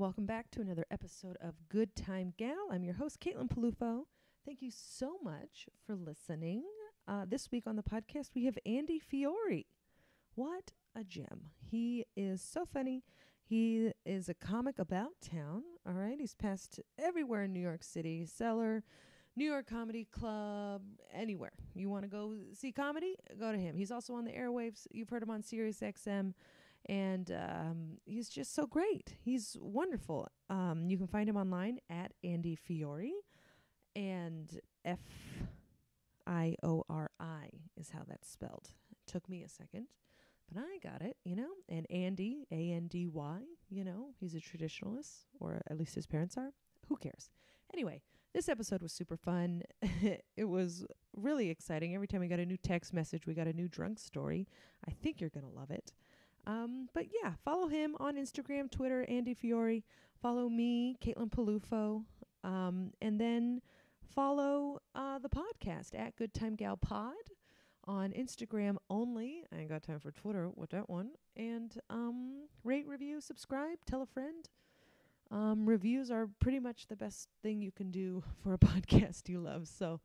welcome back to another episode of Good Time Gal. I'm your host, Caitlin Peluffo. Thank you so much for listening. This week on the podcast, we have Andy Fiori. What a gem. He is so funny. He is a comic about town, all right? He's passed everywhere in New York City, Cellar, New York Comedy Club, anywhere. You want to go see comedy? Go to him. He's also on the airwaves. You've heard him on Sirius XM. And he's just so great. He's wonderful. You can find him online at Andy Fiori. And Fiori is how that's spelled. It took me a second, but I got it, you know. And Andy, A-N-D-Y, you know, he's a traditionalist, or at least his parents are. Who cares? Anyway, this episode was super fun. It was really exciting. Every time we got a new text message, we got a new drunk story. I think you're going to love it. But yeah, follow him on Instagram, Twitter, Andy Fiori. Follow me, Caitlin Peluffo. And then follow the podcast at Good Time Gal Pod on Instagram only. I ain't got time for Twitter with that one. And rate, review, subscribe, tell a friend. Reviews are pretty much the best thing you can do for a podcast you love. So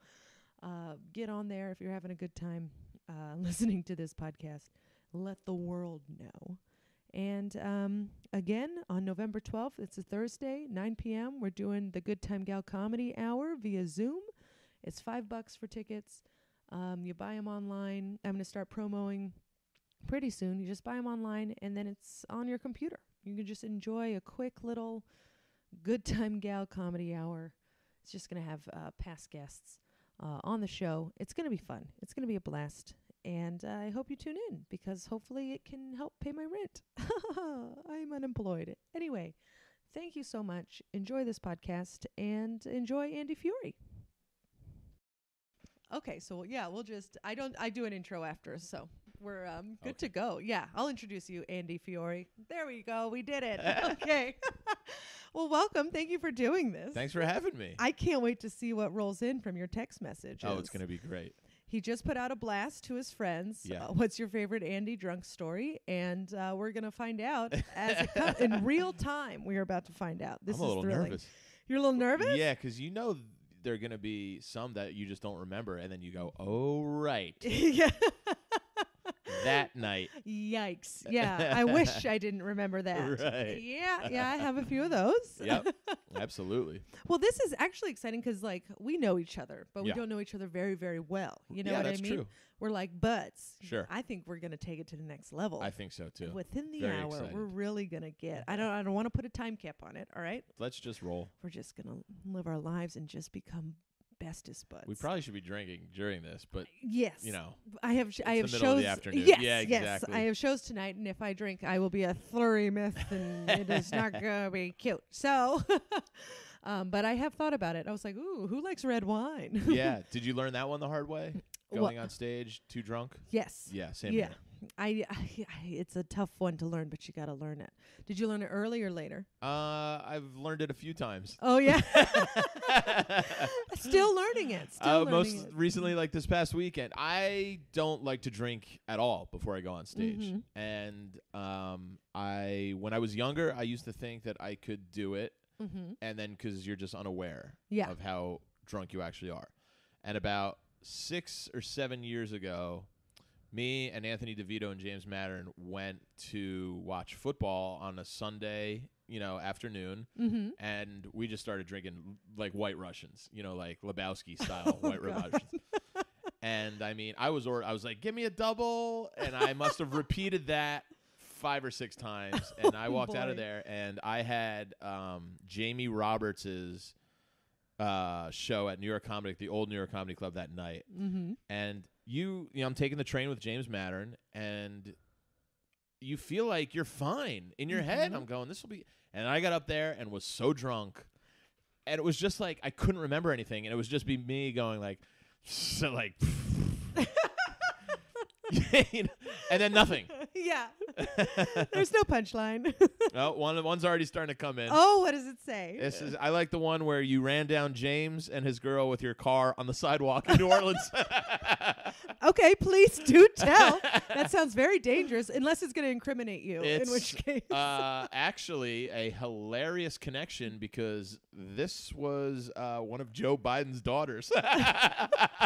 get on there if you're having a good time listening to this podcast. Let the world know. And again, on November 12th, it's a Thursday, 9 p.m., we're doing the Good Time Gal Comedy Hour via Zoom. It's $5 for tickets. You buy them online. I'm going to start promoting pretty soon. You just buy them online, and then it's on your computer. You can just enjoy a quick little Good Time Gal Comedy Hour. It's just going to have past guests on the show. It's going to be fun. It's going to be a blast. And I hope you tune in, because hopefully it can help pay my rent. I'm unemployed. Anyway, thank you so much. Enjoy this podcast and enjoy Andy Fiori. Okay, so yeah, I do an intro after, so we're good to go. Yeah, I'll introduce you, Andy Fiori. There we go. We did it. Okay. Well, welcome. Thank you for doing this. Thanks for having me. I can't wait to see what rolls in from your text messages. Oh, it's going to be great. He just put out a blast to his friends. Yeah. What's your favorite Andy drunk story? And we're going to find out as it comes in real time. We are about to find out. This I'm a little thrilling. nervous. You're a little nervous? Yeah, because you know there are going to be some that you just don't remember, and then you go, oh, right. Yeah. That night. Yikes. Yeah, I wish I didn't remember that. Right. Yeah, I have a few of those. Yep, absolutely. Well, this is actually exciting because, like, we know each other, but we Yeah. don't know each other very, very well. You know Yeah, what that's I mean? true. We're like buds. Sure. I think we're going to take it to the next level. I think so, too. Within the Very hour, excited. we're really going to get. I don't want to put a time cap on it, all right? Let's just roll. We're just going to live our lives and just become bestest buds. We probably should be drinking during this, but, yes. you know. I have the shows. middle of the afternoon. Yes, Yeah, yes. exactly. I have shows tonight, and if I drink, I will be a flurry myth, and it is not going to be cute. So, but I have thought about it. I was like, ooh, who likes red wine? Yeah. Did you learn that one the hard way? Going on stage too drunk? Yes. Yeah, same Yeah. here. It's a tough one to learn, but you got to learn it. Did you learn it early or later? I've learned it a few times. Oh, yeah. Still learning it. Most recently, like this past weekend, I don't like to drink at all before I go on stage. Mm-hmm. And when I was younger, I used to think that I could do it, Mm-hmm. and then because you're just unaware Yeah. of how drunk you actually are. And about 6 or 7 years ago, me and Anthony DeVito and James Mattern went to watch football on a Sunday, afternoon, Mm-hmm. and we just started drinking like White Russians, like Lebowski style White Russians. And I mean, I was like, give me a double, and I must have repeated that 5 or 6 times, and I walked out of there, and I had Jamie Roberts's show at New York Comedy, the old New York Comedy Club that night, Mm-hmm. and I'm taking the train with James Mattern, and you feel like you're fine in your Mm-hmm. head. I'm going, this will be, and I got up there and was so drunk, and it was just like I couldn't remember anything, and it was just be me going like, so like. And then nothing. Yeah. There's no punchline. Oh, one's already starting to come in. Oh, what does it say? I like the one where you ran down James and his girl with your car on the sidewalk in New Orleans. Okay, please do tell. That sounds very dangerous, unless it's going to incriminate you, in which case. Actually a hilarious connection because this was one of Joe Biden's daughters.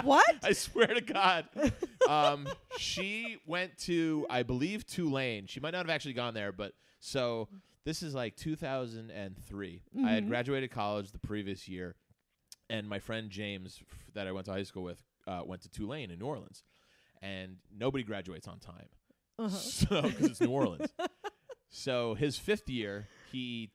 What? I swear to God. She went to, I believe, Tulane. She might not have actually gone there, but so this is like 2003. I had graduated college the previous year, and my friend James, that I went to high school with, went to Tulane in New Orleans, and nobody graduates on time. So because it's New Orleans. So his 5th year, he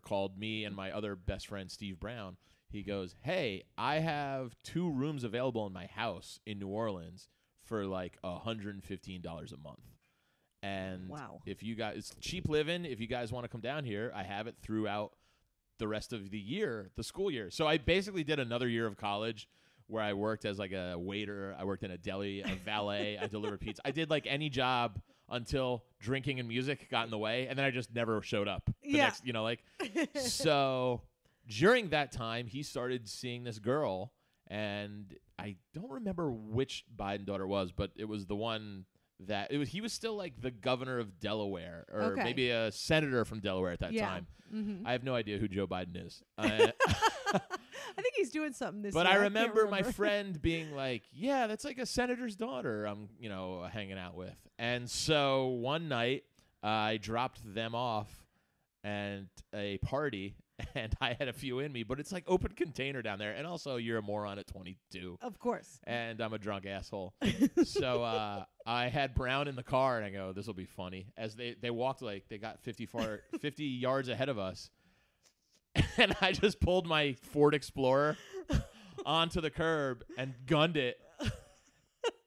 called me and my other best friend Steve Brown. He goes, "Hey, I have 2 rooms available in my house in New Orleans for like $115 a month. And if you guys, it's cheap living. If you guys want to come down here, I have it throughout the rest of the year, the school year." So I basically did another year of college where I worked as like a waiter. I worked in a deli, a valet. I delivered pizza. I did like any job until drinking and music got in the way, and then I just never showed up. Next, so during that time, he started seeing this girl, and I don't remember which Biden daughter it was, but it was the one that he was still like the governor of Delaware, or maybe a senator from Delaware at that time. I have no idea who Joe Biden is. I think he's doing something this But year. I remember my friend being like, "Yeah, that's like a senator's daughter I'm, hanging out with." And so one night I dropped them off at a party, and I had a few in me, but it's like open container down there. And also you're a moron at 22. Of course. And I'm a drunk asshole. So I had Brown in the car, and I go, "This will be funny." As they walked, like they got 50 yards ahead of us. And I just pulled my Ford Explorer onto the curb and gunned it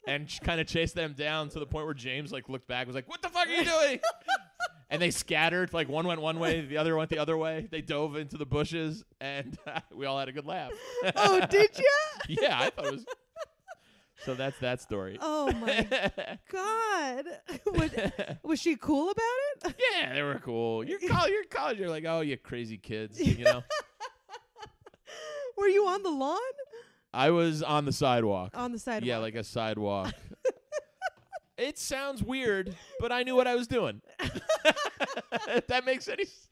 and kind of chased them down to the point where James like looked back, was like, "What the fuck are you doing?" And they scattered. Like one went one way, the other went the other way. They dove into the bushes, and we all had a good laugh. Oh, did you? Yeah, I thought it was. So that's that story. Oh my God! Was she cool about it? Yeah, they were cool. You're college. You're like, "Oh, you crazy kids," Were you on the lawn? I was on the sidewalk. On the sidewalk. Yeah, like a sidewalk. It sounds weird, but I knew what I was doing. If that makes any sense.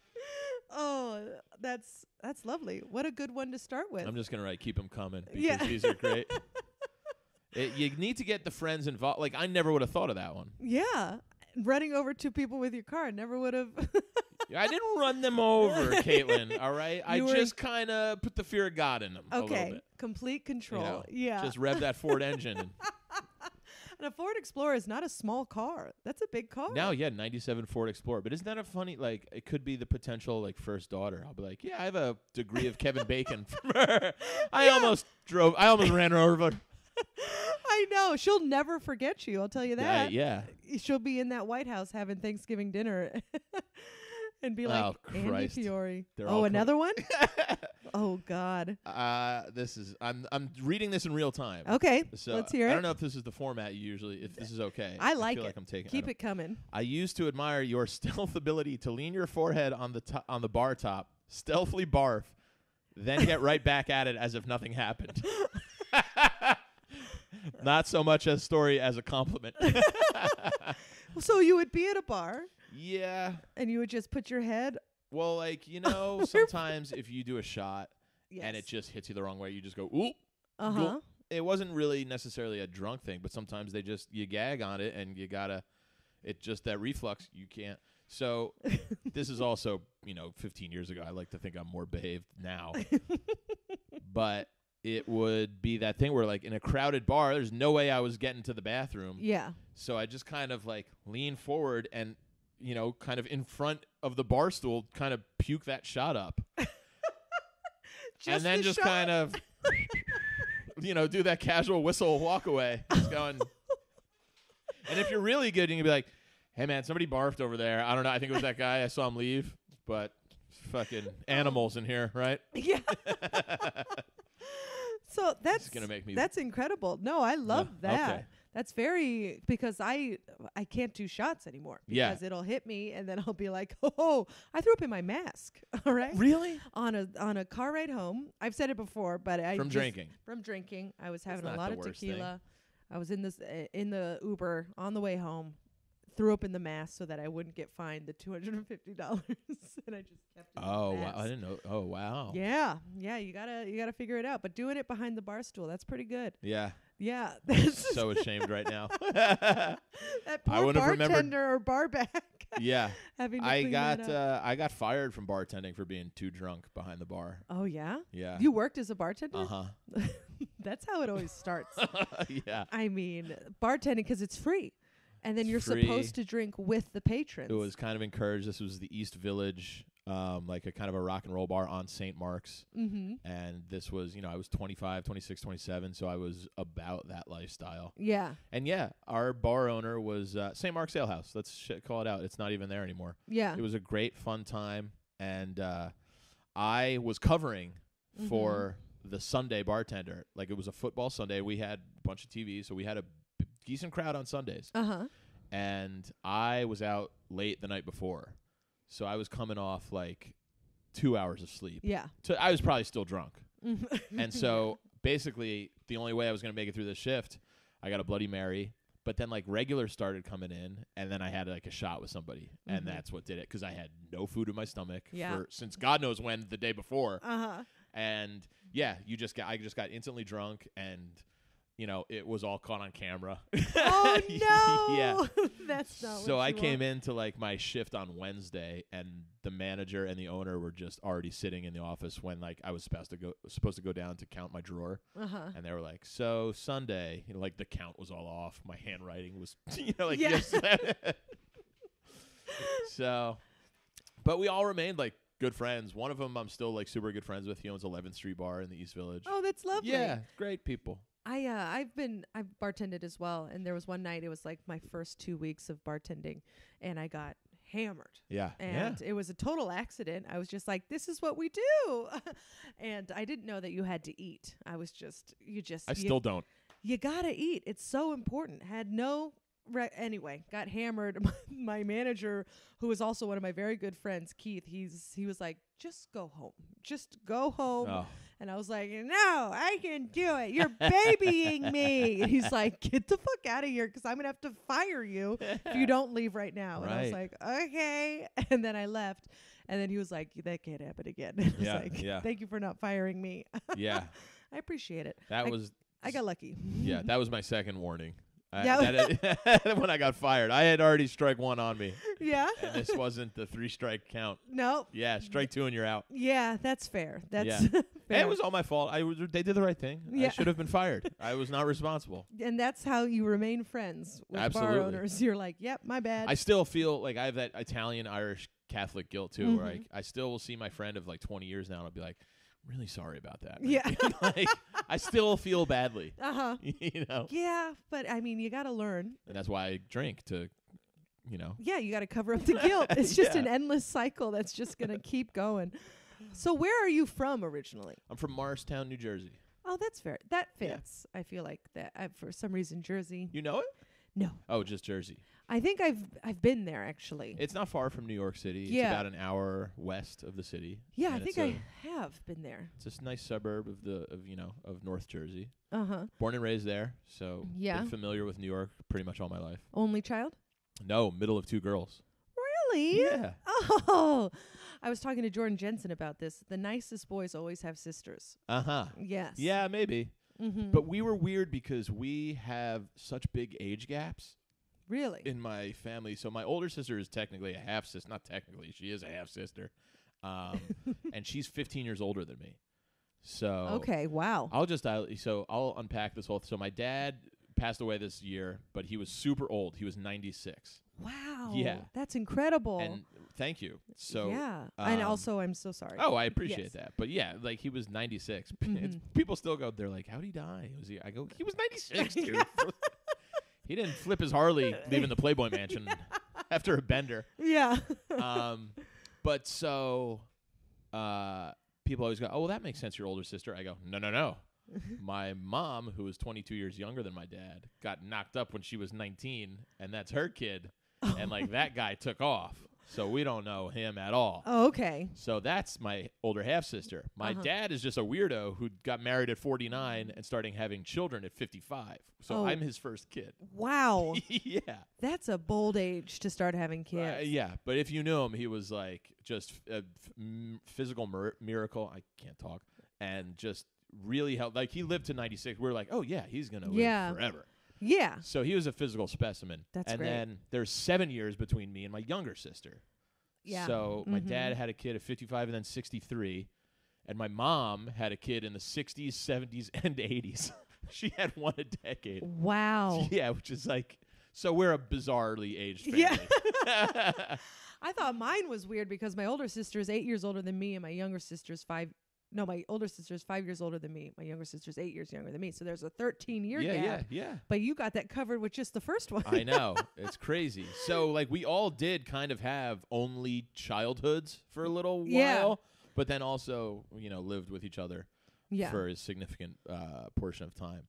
Oh, that's lovely. What a good one to start with. I'm just going to write, "Keep them coming," because these are great. You need to get the friends involved. Like, I never would have thought of that one. Yeah. Running over 2 people with your car. Never would have. I didn't run them over, Caitlin, all right? I just kind of put the fear of God in them a little bit. Complete control. Yeah. Just rev that Ford engine. And a Ford Explorer is not a small car. That's a big car. No, yeah, 97 Ford Explorer. But isn't that a funny, like, it could be the potential, like, first daughter. I'll be like, "Yeah, I have a degree of Kevin Bacon from her." I almost ran her over. I know. She'll never forget you. I'll tell you that. Yeah. She'll be in that White House having Thanksgiving dinner and be like, "Andy Fiori." Another one? Oh God. I'm reading this in real time. Okay. So let's hear it. I don't know if this is the format usually, if this is okay. I like feel it. Like I'm taking Keep it coming. "I used to admire your stealth ability to lean your forehead on the bar top, stealthily barf, then get right back at it as if nothing happened." Not so much a story as a compliment. So you would be at a bar. Yeah. And you would just put your head. Well, like, sometimes if you do a shot and it just hits you the wrong way, you just go, "Ooh." Uh-huh. It wasn't really necessarily a drunk thing, but sometimes you gag on it, and that reflux, you can't. So this is also, 15 years ago. I like to think I'm more behaved now. But it would be that thing where, like, in a crowded bar, there's no way I was getting to the bathroom. Yeah. So I just kind of, like, lean forward and, kind of in front of the bar stool, kind of puke that shot up. And then just kind of, do that casual whistle walk away. Just going. And if you're really good, you can be like, "Hey, man, somebody barfed over there. I don't know. I think it was that guy. I saw him leave. But fucking animals in here, right?" Yeah. So that's gonna make me. That's incredible. No, I love that. Okay. That's very, because I can't do shots anymore because it'll hit me and then I'll be like, "Oh, I threw up in my mask." All right. Really? On a car ride home. I've said it before, but From drinking. From drinking. I was having That's a lot not of the worst tequila. I was in in the Uber on the way home, threw up in the mask so that I wouldn't get fined the $250, and I just kept it. Oh, in the wow. I mask. didn't know. Oh, wow. Yeah, you gotta figure it out. But doing it behind the bar stool, that's pretty good. Yeah. Yeah, I'm so ashamed right now. that I poor wouldn't have remembered. bartender or barback. Yeah. having to I clean got that up. I got fired from bartending for being too drunk behind the bar. Oh yeah, Yeah. you worked as a bartender. Uh-huh. That's how it always starts. Yeah. I mean, bartending because it's free, and then It's you're free. supposed to drink with the patrons. It was kind of encouraged. This was the East Village, like a kind of a rock and roll bar on St. Mark's. Mm-hmm. And this was, I was 25, 26, 27, so I was about that lifestyle. Yeah. And yeah, our bar owner was St. Mark's Ale House. Let's call it out. It's not even there anymore. Yeah. It was a great, fun time. And I was covering for the Sunday bartender. Like, it was a football Sunday. We had a bunch of TVs, so we had a decent crowd on Sundays. Uh-huh. And I was out late the night before. So I was coming off like 2 hours of sleep. Yeah. So I was probably still drunk. And so basically the only way I was going to make it through this shift, I got a Bloody Mary. But then like regulars started coming in, and then I had like a shot with somebody. And that's what did it, because I had no food in my stomach since God knows when, the day before. Uh-huh. And yeah, I just got instantly drunk, and it was all caught on camera. Oh no! Yeah. That's not. So what I you came want. into like my shift on Wednesday, and the manager and the owner were just already sitting in the office when like I was supposed to go down to count my drawer. Uh-huh. And they were like, "So Sunday," like the count was all off. My handwriting was, like Yeah. yes. So, but we all remained like good friends. One of them I'm still like super good friends with. He owns 11th Street Bar in the East Village. Oh, that's lovely. Yeah, great people. I've bartended as well, and there was one night, it was like my first 2 weeks of bartending, and I got hammered. Yeah. And it was a total accident. I was just like, this is what we do. And I didn't know that you had to eat. I was just, I still don't. You gotta eat. It's so important. Had no anyway, got hammered. My manager, who was also one of my very good friends, Keith, he was like, just go home. Just go home. Oh. And I was like, no, I can do it. You're babying me. And he's like, get the fuck out of here, because I'm going to have to fire you if you don't leave right now. And I was like, okay. And then I left. And then he was like, that can't happen again. And I was like, thank you for not firing me. Yeah. I appreciate it. I got lucky. Yeah, that was my second warning. Yeah. When I got fired, I had already strike one on me. Yeah. And this wasn't the 3-strike count. No. Yeah, strike 2 and you're out. Yeah, that's fair. That's fair. fair. It was all my fault. They did the right thing. Yeah. I should have been fired. I was not responsible. And that's how you remain friends with Absolutely. bar owners. You're like, yep, my bad. I still feel like I have that Italian, Irish, Catholic guilt too, where I still will see my friend of like 20 years now, and I'll be like, I'm really sorry about that. Yeah. Like, I still feel badly. Uh-huh. Yeah, but I mean, you got to learn. And that's why I drink to, Yeah, you got to cover up the guilt. It's just an endless cycle that's just going to keep going. So where are you from originally? I'm from Morristown, New Jersey. Oh, that's fair. That fits. I feel like that. For some reason, Jersey. You know it? No. Oh, just Jersey. I think I've been there, actually. It's not far from New York City. Yeah. It's about an hour west of the city. Yeah, I think I have been there. It's a nice suburb of North Jersey. Uh-huh. Born and raised there, so been familiar with New York pretty much all my life. Only child? No, middle of 2 girls. Really? Yeah. Oh, I was talking to Jordan Jensen about this. The nicest boys always have sisters. Uh-huh. Yes. Yeah, maybe. Mm-hmm. But we were weird because we have such big age gaps. Really? In my family. So my older sister is technically a half-sister. Not technically. She is a half-sister. And she's 15 years older than me. So okay, wow. I'll unpack this whole. So my dad passed away this year, but he was super old. He was 96. Wow. Yeah. That's incredible. And thank you. So yeah. And also, I'm so sorry. Oh, I appreciate that. But yeah, like he was 96. People still go, they're like, how'd he die? I go, he was 96, dude. He didn't flip his Harley leaving the Playboy Mansion after a bender. Yeah. But so people always go, oh, well, that makes sense, your older sister. I go, no. My mom, who was 22 years younger than my dad, got knocked up when she was 19, and that's her kid. And, like, that guy took off. So we don't know him at all. Oh, okay. So that's my older half-sister. My dad is just a weirdo who got married at 49 and starting having children at 55. So I'm his first kid. Wow. Yeah. That's a bold age to start having kids. Yeah. But if you knew him, he was like just a physical miracle. I can't talk. And just really helped. Like he lived to 96. We were like, oh, yeah, he's going to live forever. Yeah. So he was a physical specimen. That's and great. then there's 7 years between me and my younger sister. Yeah. So my dad had a kid at 55 and then 63. And my mom had a kid in the 60s, 70s, and 80s. She had one a decade. Wow. Yeah, which is like, so we're a bizarrely aged family. Yeah. I thought mine was weird because my older sister is 8 years older than me and my younger sister's 5. No, my older sister's 5 years older than me. My younger sister's 8 years younger than me. So there's a 13-year gap. Yeah. But you got that covered with just the first one. I know. It's crazy. So, like, we all did kind of have only childhoods for a little while, but then also, lived with each other for a significant portion of time.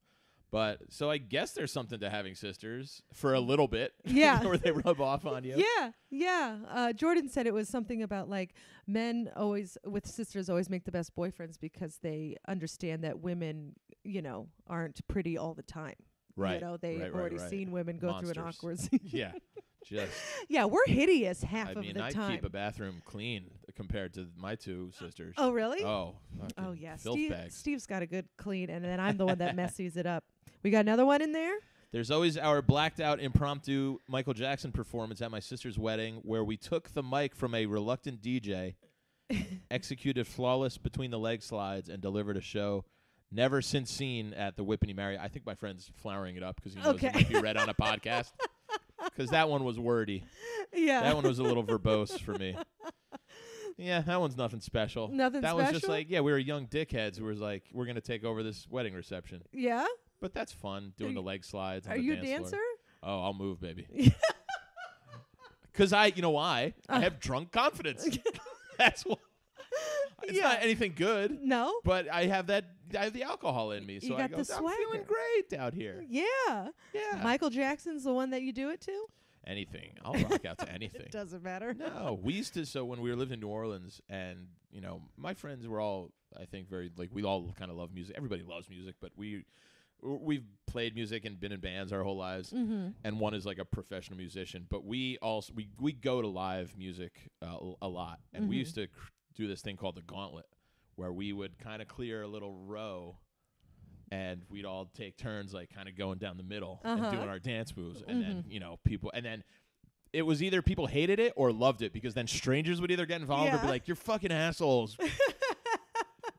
But so I guess there's something to having sisters for a little bit. Yeah. Where they rub off on you. Yeah. Jordan said it was something about like men with sisters always make the best boyfriends because they understand that women, aren't pretty all the time. Right. They've already seen women go through an awkward Yeah. Yeah, we're hideous half of the I time. I keep a bathroom clean compared to my two sisters. Oh, really? Oh yeah. Filth bags. Steve's got a good clean, and then I'm the one that messes it up. We got another one in there? There's always our blacked out impromptu Michael Jackson performance at my sister's wedding where we took the mic from a reluctant DJ, executed flawless between the leg slides, and delivered a show never since seen at the Whippany Marriott. I think my friend's flowering it up because he knows it might be read on a podcast. Because that one was wordy. Yeah. That one was a little verbose for me. Yeah, that one's nothing special. Nothing that special? was just like, we were young dickheads who was like, we're going to take over this wedding reception. Yeah? But that's fun, doing the leg slides on Are the you a dance dancer? floor. Oh, I'll move, baby. Because you know why? I have drunk confidence. That's why. It's not anything good. No. But I have the alcohol in me. So you got I go, the swagger. I'm feeling great out here. Yeah. Yeah. Michael Jackson's the one that you do it to? Anything. I'll rock out to anything. It doesn't matter. No. We used to, so when we were living in New Orleans and, my friends were all, I think, very, like, we all kind of love music. Everybody loves music, but we've played music and been in bands our whole lives. Mm-hmm. And one is like a professional musician. But we also, we go to live music a lot. And we used to do this thing called the Gauntlet, where we would kind of clear a little row and we'd all take turns like kind of going down the middle and doing our dance moves. And then, people, and then it was either people hated it or loved it because then strangers would either get involved or be like, you're fucking assholes.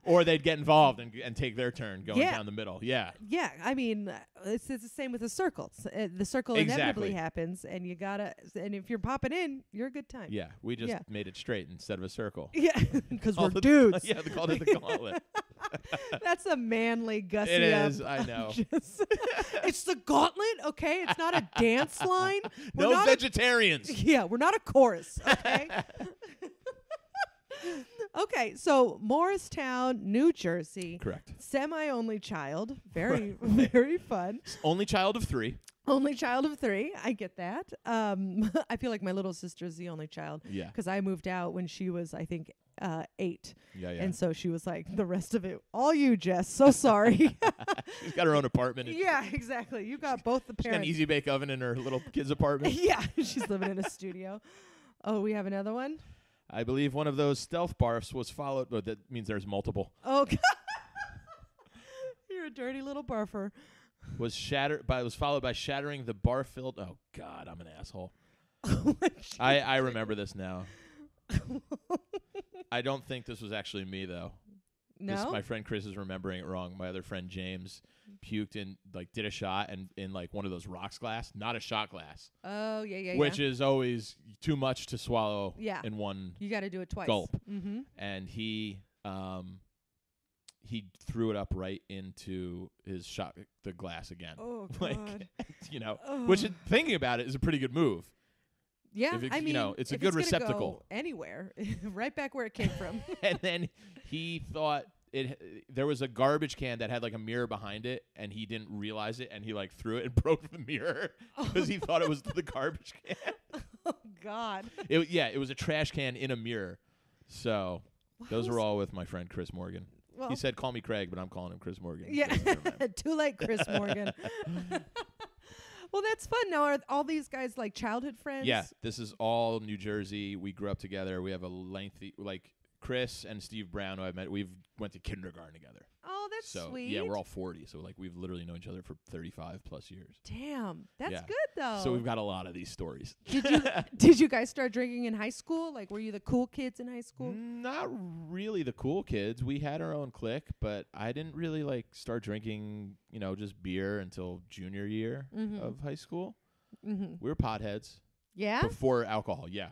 Or they'd get involved and take their turn going down the middle. Yeah. Yeah. I mean, it's the same with the circles. The circle inevitably happens, and you gotta. And if you're popping in, you're a good time. Yeah. We just made it straight instead of a circle. Yeah, because we're dudes. Yeah, they called it the Gauntlet. That's a manly gussy It up. is. I know. It's the Gauntlet. Okay, it's not a dance line. No vegetarians. We're not a chorus. Okay. Okay, so Morristown, New Jersey. Correct. Semi-only child. Very, very fun. Only child of 3. Only child of 3. I get that. I feel like my little sister's the only child. Yeah. Because I moved out when she was, I think, 8. Yeah. And so she was like, the rest of it, all you, Jess. So sorry. She's got her own apartment. Yeah, exactly. You got both the She's got an parents. easy bake oven in her little kid's apartment. Yeah, she's living in a studio. Oh, we have another one? I believe one of those stealth barfs was followed, but that means there's multiple. Oh, you're a dirty little barfer. Was followed by shattering the bar-filled. Oh God, I'm an asshole. I remember this now. I don't think this was actually me though. No, my friend Chris is remembering it wrong. My other friend James puked and did a shot and in like one of those rocks glass, not a shot glass. Oh yeah. Which is always too much to swallow. In one. You got to do it twice. Gulp. Mm-hmm. And he threw it up right into the glass again. Oh God. Which thinking about it is a pretty good move. Yeah, I mean, it's a good receptacle. Go anywhere, right back where it came from. And then he thought there was a garbage can that had like a mirror behind it, and he didn't realize it, and he like threw it and broke the mirror because he thought it was the garbage can. Oh God. It was a trash can in a mirror. So those were all with my friend Chris Morgan. Well, He said, "Call me Craig," but I'm calling him Chris Morgan. yeah. Too late, Chris Morgan. Well, that's fun. Now, are all these guys like childhood friends? Yeah, this is all New Jersey. We grew up together. We have a lengthy, like Chris and Steve Brown, who I met. We've went to kindergarten together. Oh, that's So sweet. yeah, we're all 40. So like we've literally known each other for 35 plus years. Damn, that's Yeah. good though. So we've got a lot of these stories. Did you guys start drinking in high school? Like, were you the cool kids in high school? Not really the cool kids. We had our own clique, but I didn't really like start drinking, just beer until junior year of high school. Mm-hmm. We were potheads Yeah. before alcohol. Yeah,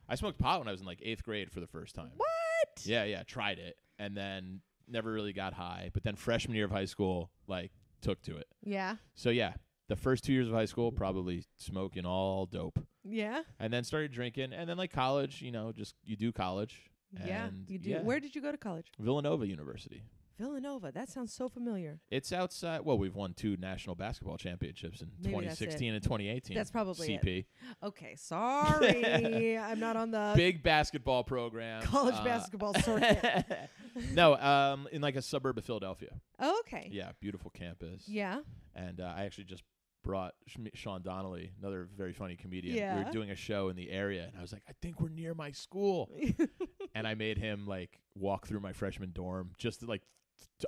I smoked pot when I was in like 8th grade for the first time. What? Yeah, tried it and then never really got high. But then freshman year of high school, like took to it. Yeah. So yeah, the first 2 years of high school, probably smoking all dope. Yeah. And then started drinking. And then like college, just you do college. Yeah. And You do. yeah. Where did you go to college? Villanova University. Villanova. That sounds so familiar. It's outside. Well, we've won 2 national basketball championships in Maybe that's 2016 and 2018. That's probably it. CP. Okay. Sorry. I'm not on the Big basketball program. college basketball circuit. No, in like a suburb of Philadelphia. Oh, okay. Yeah, beautiful campus. Yeah. And I actually just brought Sean Donnelly, another very funny comedian. Yeah. We were doing a show in the area, and I was like, I think we're near my school. And I made him like walk through my freshman dorm just like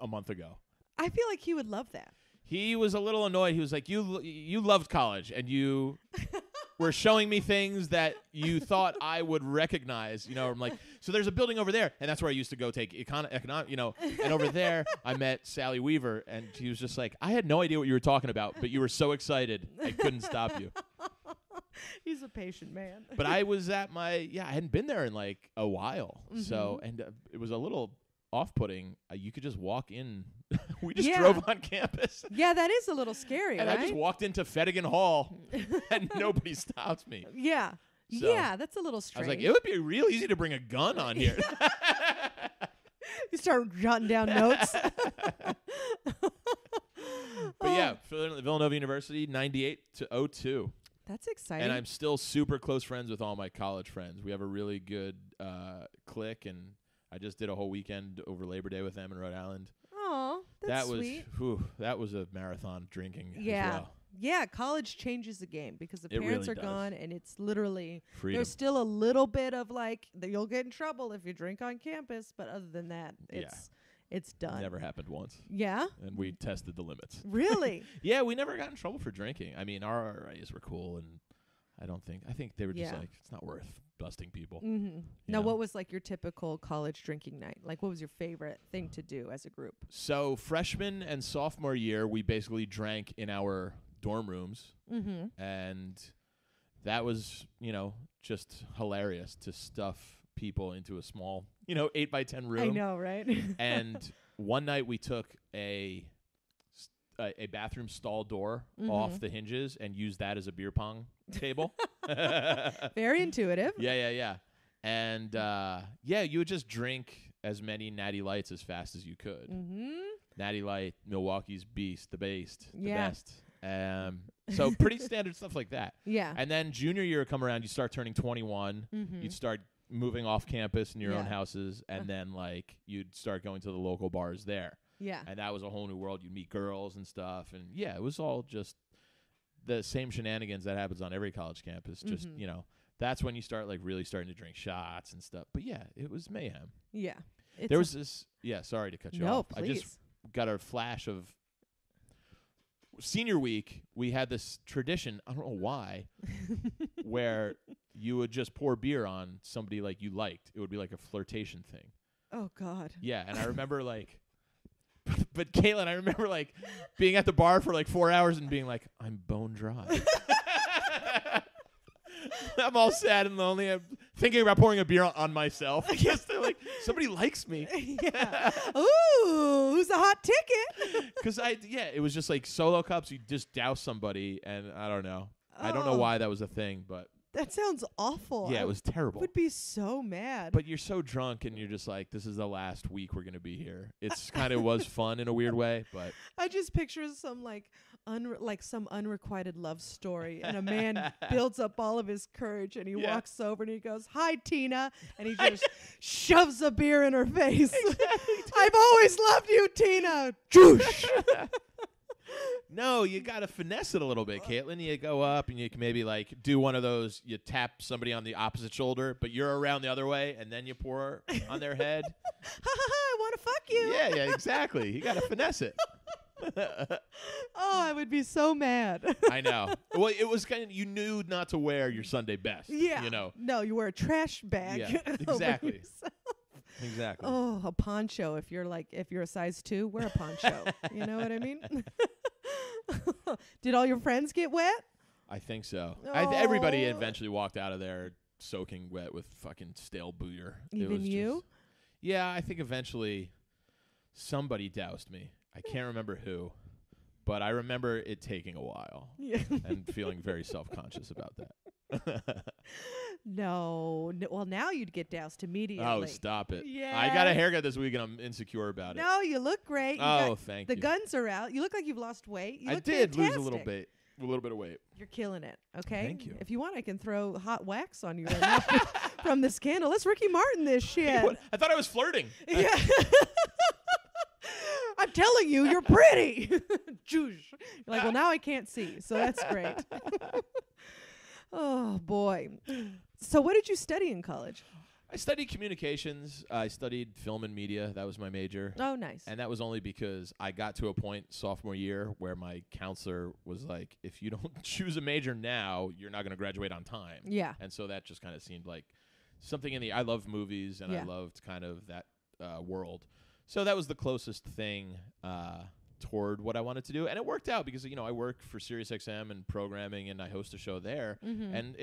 a month ago. I feel like he would love that. He was a little annoyed. He was like, you loved college, and you were showing me things that you thought I would recognize. I'm like, so there's a building over there, and that's where I used to go take economic, and over there I met Sally Weaver, and he was just like, I had no idea what you were talking about, but you were so excited, I couldn't stop you. He's a patient man. But I was at I hadn't been there in like a while, so, and it was a little off-putting. You could just walk in. We just drove on campus. Yeah, that is a little scary, And right? I just walked into Fedigan Hall, and nobody stopped me. Yeah. So yeah, that's a little strange. I was like, it would be real easy to bring a gun on here. You start jotting down notes. But yeah, Villanova University, 98 to 02. That's exciting. And I'm still super close friends with all my college friends. We have a really good clique, and I just did a whole weekend over Labor Day with them in Rhode Island. Oh, that's sweet. That was a marathon drinking as Yeah. well. Yeah, college changes the game because the It parents really are does. gone, and it's literally Freedom. there's still a little bit of like you'll get in trouble if you drink on campus, but other than that, it's done. Never happened once. Yeah. And we tested the limits. Really? Yeah, we never got in trouble for drinking. I mean, our RAs were cool, and I think they were just like, it's not worth busting people. Mm-hmm. Now, what was like your typical college drinking night? Like, what was your favorite thing to do as a group? So freshman and sophomore year, we basically drank in our dorm rooms, and that was, just hilarious to stuff people into a small, 8x10 room. I know, right? And one night we took a bathroom stall door off the hinges and used that as a beer pong table. Very intuitive. Yeah. And you would just drink as many Natty Lights as fast as you could. Natty Light, Milwaukee's Beast, the best. So pretty standard stuff like that. Yeah. And then junior year come around, you start turning 21. You'd start moving off campus in your own houses, and then like you'd start going to the local bars there. Yeah. And that was a whole new world. You'd meet girls and stuff, and yeah, it was all just the same shenanigans that happens on every college campus. Just that's when you start like really starting to drink shots and stuff. But yeah, it was mayhem. Yeah. There was this. Yeah, sorry to cut you off. Please. I just got a flash of senior week. We had this tradition. I don't know why, where you would just pour beer on somebody like you liked. It would be like a flirtation thing. Oh God. Yeah, and I remember like. But Caitlin, I remember like being at the bar for like 4 hours and being like, I'm bone dry. I'm all sad and lonely. I'm thinking about pouring a beer on myself. Just like somebody likes me. Yeah. Ooh, who's a hot ticket? Because it was just like solo cups. You just douse somebody, and I don't know. I don't know why that was a thing, but That sounds awful. Yeah, I it was terrible. would be so mad. But you're so drunk and you're just like, this is the last week we're going to be here. It's kind of was fun in a weird way, but I just picture some some unrequited love story, and a man builds up all of his courage, and he walks over and he goes, "Hi, Tina," and he just shoves a beer in her face. Exactly. I've always loved you, Tina. Joosh. No, you got to finesse it a little bit, Caitlin. You go up and you can maybe like do one of those, you tap somebody on the opposite shoulder, but you're around the other way, and then you pour on their head. I want to fuck you. Yeah, exactly. You got to finesse it. Oh, I would be so mad. I know. Well, it was kind of, you knew not to wear your Sunday best. Yeah. You know. No, you wear a trash bag. Yeah, over exactly. yourself. Exactly. Oh, a poncho. If you're a size 2, wear a poncho. You know what I mean? Did all your friends get wet? I think so. Oh. Everybody eventually walked out of there soaking wet with fucking stale beer. Even you? Yeah, I think eventually somebody doused me. I can't remember who, but I remember it taking a while and feeling very self-conscious about that. No. Well, now you'd get doused immediately. Oh, stop it. Yeah. I got a haircut this week and I'm insecure about it. No, you look great. Thank the you. guns are out. You look like you've lost weight. You I look did lose fantastic. a little bit of weight. You're killing it. Okay. Thank you. If you want, I can throw hot wax on you right now from the scandal. Let's Ricky Martin this shit. I thought I was flirting. Yeah. I'm telling you, you're pretty. You're like, well, now I can't see, so that's great. Oh, boy. So what did you study in college? I studied communications. I studied film and media. That was my major. Oh, nice. And that was only because I got to a point sophomore year where my counselor was like, if you don't choose a major now, you're not going to graduate on time. Yeah. And so that just kind of seemed like something I love movies and I loved kind of that world. So that was the closest thing toward what I wanted to do. And it worked out because, I work for Sirius XM and programming and I host a show there. Mm-hmm. And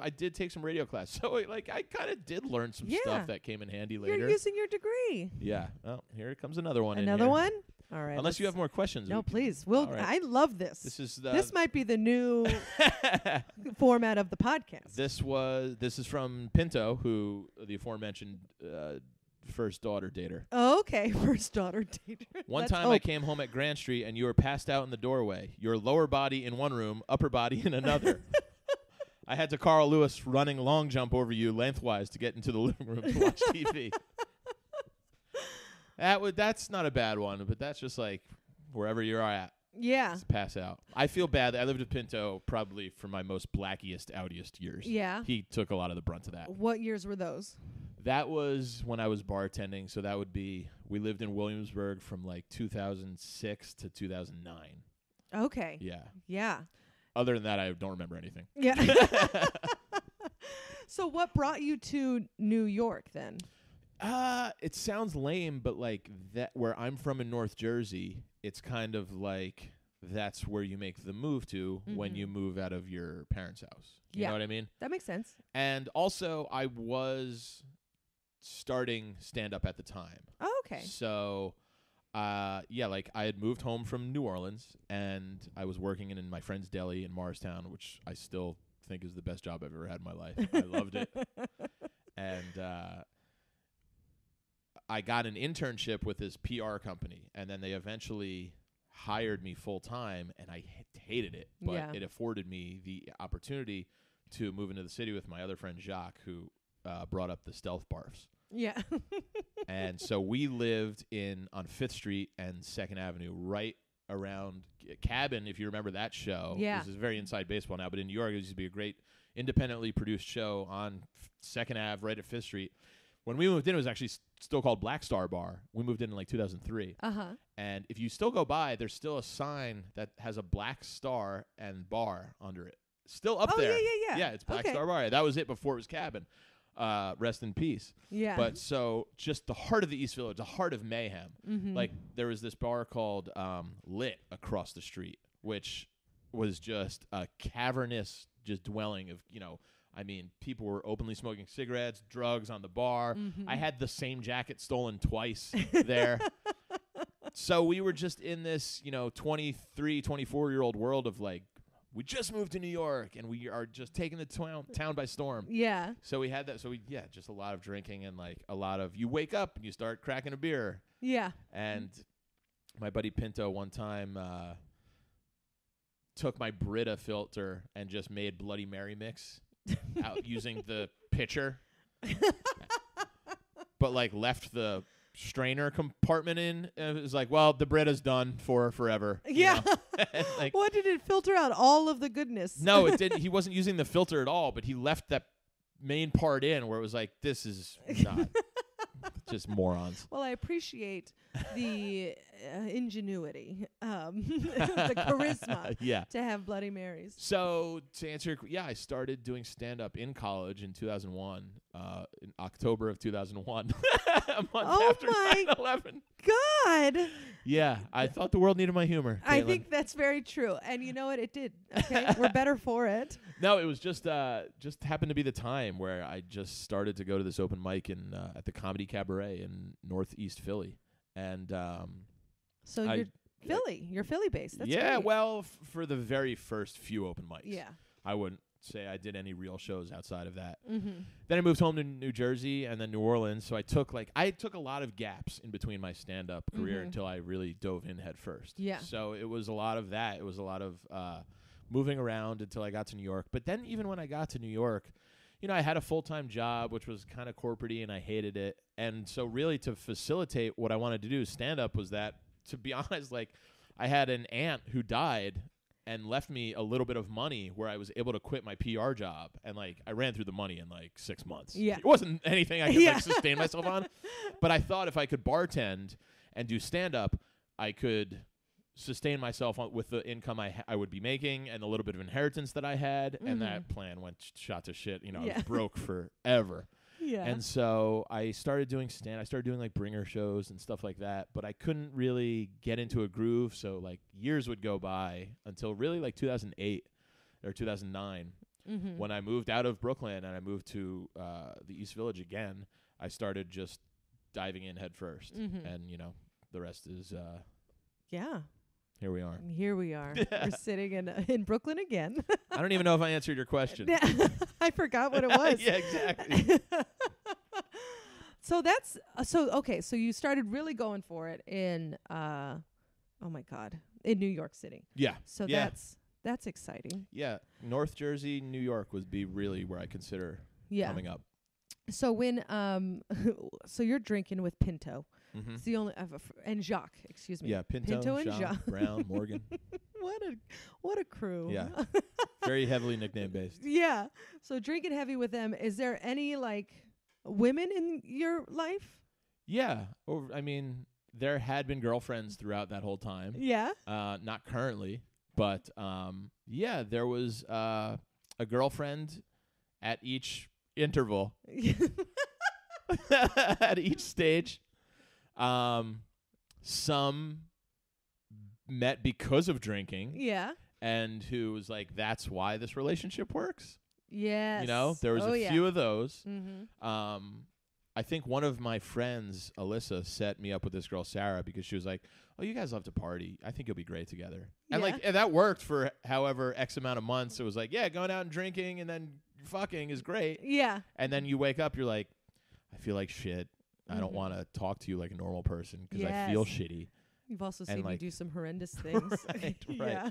I did take some radio class. So I kind of did learn some stuff that came in handy later. You're using your degree. Yeah. Well, here comes another one. Another one? All right. Unless you have more questions. No, please. Right. I love this. This might be the new format of the podcast. This is from Pinto, who the aforementioned first daughter dater. Oh, okay, first daughter dater. One time I came home at Grand Street and you were passed out in the doorway. Your lower body in one room, upper body in another. I had to Carl Lewis running long jump over you lengthwise to get into the living room to watch TV. That's not a bad one, but that's just like wherever you're at. Yeah. Just pass out. I feel bad. I lived with Pinto probably for my most blackiest, outiest years. Yeah. He took a lot of the brunt of that. What years were those? That was when I was bartending, so that would be, we lived in Williamsburg from like 2006 to 2009. Okay. Yeah. Yeah. Other than that, I don't remember anything. Yeah. So what brought you to New York then? It sounds lame, but like that, where I'm from in North Jersey, it's kind of like that's where you make the move to when you move out of your parents' house. You know what I mean? That makes sense. And also, I was starting stand-up at the time. Oh, okay. So, like I had moved home from New Orleans, and I was working in my friend's deli in Morristown, which I still think is the best job I've ever had in my life. I loved it. And I got an internship with this PR company, and then they eventually hired me full-time, and I hated it. But it afforded me the opportunity to move into the city with my other friend Jacques, who brought up the stealth barfs. Yeah. And so we lived on 5th Street and 2nd Avenue, right around Cabin, if you remember that show. Yeah. This is very inside baseball now, but in New York, it used to be a great independently produced show on 2nd Ave, right at 5th Street. When we moved in, it was actually still called Black Star Bar. We moved in like 2003. Uh-huh. And if you still go by, there's still a sign that has a Black Star and bar under it. Still up there. Yeah. Yeah, it's Black Star Bar. That was it before it was Cabin. Rest in peace. Yeah. But so just the heart of the East Village, the heart of mayhem. Mm-hmm. Like there was this bar called Lit across the street, which was just a cavernous just dwelling of, people were openly smoking cigarettes, drugs on the bar. Mm-hmm. I had the same jacket stolen twice there. So we were just in this, 23, 24-year-old world of like we just moved to New York and we are just taking the town by storm. Yeah. So we had that. So just a lot of drinking and like a lot of, you wake up and you start cracking a beer. Yeah. And my buddy Pinto one time took my Brita filter and just made Bloody Mary mix out using the pitcher, but like left the strainer compartment in. And it was like, well, the Brita's done for forever. Yeah. Like, what did it filter out? All of the goodness. no, it didn't. He wasn't using the filter at all, but he left that main part in where it was like, this is not just morons. Well, I appreciate the ingenuity, the charisma to have Bloody Marys. So to answer your I started doing stand-up in college in 2001, in October of 2001, a month after 9/11. God. Yeah, I thought the world needed my humor, Caitlin. I think that's very true. And you know what? It did. Okay, we're better for it. No, it was just happened to be the time where I just started to go to this open mic at the Comedy Cabaret in Northeast Philly. And so you're Philly based. That's great. Well, for the very first few open mics. Yeah. I wouldn't say I did any real shows outside of that. Mm-hmm. Then I moved home to New Jersey and then New Orleans. So I took a lot of gaps in between my stand-up career until I really dove in head first. Yeah. So it was a lot of that. It was a lot of moving around until I got to New York. But then even when I got to New York, I had a full-time job, which was kind of corporate-y, and I hated it. And so really to facilitate what I wanted to do, stand-up, was that, to be honest, like I had an aunt who died and left me a little bit of money where I was able to quit my PR job. And like I ran through the money in like 6 months. Yeah. It wasn't anything I could like sustain myself on. But I thought if I could bartend and do stand-up, I could sustain myself with the income I would be making and the little bit of inheritance that I had. And that plan went shot to shit. I was broke forever. Yeah. And so I started doing like bringer shows and stuff like that, but I couldn't really get into a groove. So like years would go by until really like 2008 or 2009 when I moved out of Brooklyn and I moved to the East Village again. I started just diving in head first. And, the rest is here we are. Here we are. We're sitting in Brooklyn again. I don't even know if I answered your question. I forgot what it was. Yeah, exactly. So you started really going for it in in New York City. Yeah. So that's exciting. Yeah. North Jersey, New York would be really where I consider coming up. So when so you're drinking with Pinto. It's the only and Jacques, excuse me. Yeah, Pinto and Jacques, Brown, Morgan. What a crew. Yeah. Very heavily nickname based. Yeah. So drinking heavy with them. Is there any like women in your life? Yeah. There had been girlfriends throughout that whole time. Yeah. Not currently, but there was a girlfriend at each interval. At each stage. Some met because of drinking. Yeah. And who was like, that's why this relationship works. Yes. There was a few of those. I think one of my friends, Alyssa, set me up with this girl, Sarah, because she was like, oh, you guys love to party. I think you'll be great together. Yeah. And that worked for however X amount of months. It was like, yeah, going out and drinking and then fucking is great. Yeah. And then you wake up, you're like, I feel like shit. I don't want to talk to you like a normal person because I feel shitty. You've also seen me do some horrendous things. Right. Yeah.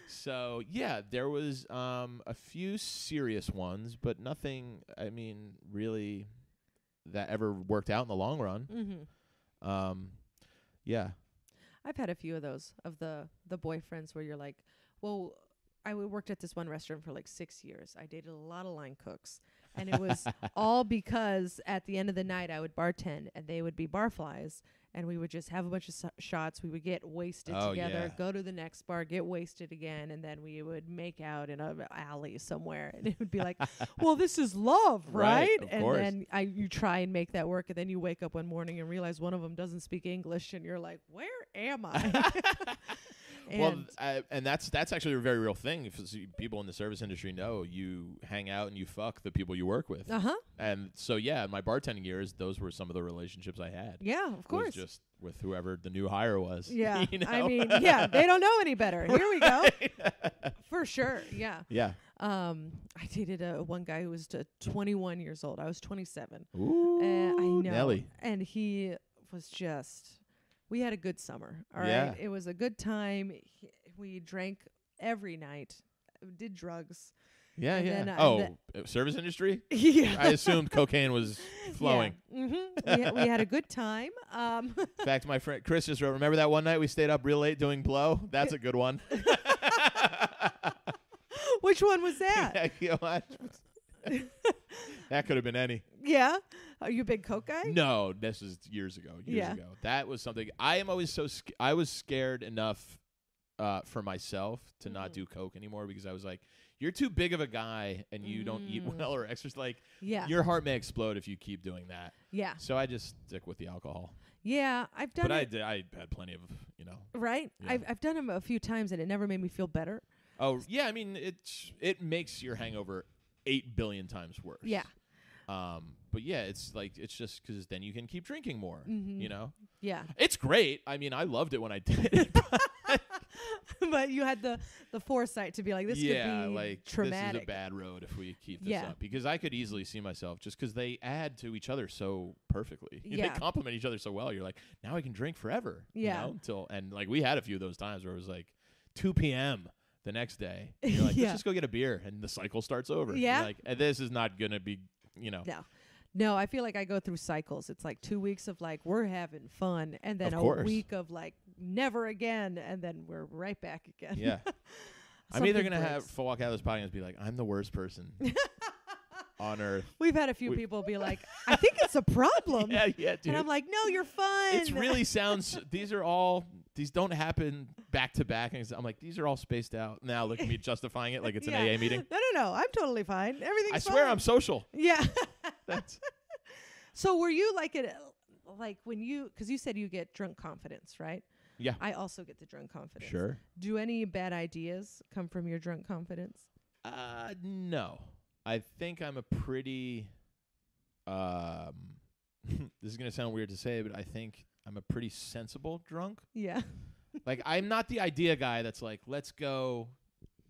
So, there was a few serious ones, but nothing, really that ever worked out in the long run. Yeah. I've had a few of those, of the boyfriends where you're like, well, I worked at this one restaurant for like 6 years. I dated a lot of line cooks. And it was all because at the end of the night I would bartend and they would be barflies and we would just have a bunch of shots. We would get wasted together, go to the next bar, get wasted again, and then we would make out in an alley somewhere. And it would be like, well, this is love, right? Of and course. then you try and make that work, and then you wake up one morning and realize one of them doesn't speak English, and you're like, where am I? And and that's actually a very real thing. If people in the service industry know, you hang out and you fuck the people you work with. And so, yeah, in my bartending years, those were some of the relationships I had. Yeah, of course. Was just with whoever the new hire was. Yeah. You know? I mean, yeah, they don't know any better. Here we go. For sure. Yeah. Yeah. I dated one guy who was 21 years old. I was 27. Ooh, I know. Nelly. And he was just, we had a good summer. All Yeah. right. It was a good time. We drank every night, did drugs. Yeah, and yeah. Service industry? Yeah. I assumed cocaine was flowing. Yeah. We had a good time. In fact, my friend Chris just wrote, remember that one night we stayed up real late doing blow? That's a good one. Which one was that? Yeah, you know what? That could have been any. Yeah. Are you a big coke guy? No, this is years ago. Years ago. That was something. I am always so I was scared enough for myself to not do coke anymore because I was like, you're too big of a guy and you don't eat well or exercise. Like, your heart may explode if you keep doing that. Yeah. So I just stick with the alcohol. Yeah, I've done it. But I had plenty of, Right? Yeah. I've done them a few times and it never made me feel better. Oh, yeah. I mean, it makes your hangover 8 billion times worse. Yeah. But yeah, it's just because then you can keep drinking more, Yeah. It's great. I mean, I loved it when I did it. But you had the foresight to be like, this could be like traumatic. This is a bad road if we keep this up. Because I could easily see myself, just because they add to each other so perfectly. They complement each other so well. You're like, now I can drink forever. Yeah. And like we had a few of those times where it was like 2 p.m. the next day. And you're like, let's just go get a beer. And the cycle starts over. Yeah. You're like, this is not going to be, No, I feel like I go through cycles. It's like 2 weeks of like, we're having fun. And then a week of like, never again. And then we're right back again. Yeah. I'm either going to walk out of this podcast and be like, I'm the worst person on earth. We've had a few people be like, I think it's a problem. Yeah, dude. And I'm like, no, you're fine. It really sounds, these don't happen back to back. And I'm like, these are all spaced out. Now look at me justifying it like it's an AA meeting. No. I'm totally fine. Everything's fine. I swear I'm social. Yeah. That's So were you like when you, because you said you get drunk confidence, right? Yeah. I also get the drunk confidence. Sure. Do any bad ideas come from your drunk confidence? No. I think I'm a pretty, this is going to sound weird to say, but I think I'm a pretty sensible drunk. Yeah. Like, I'm not the idea guy that's like, let's go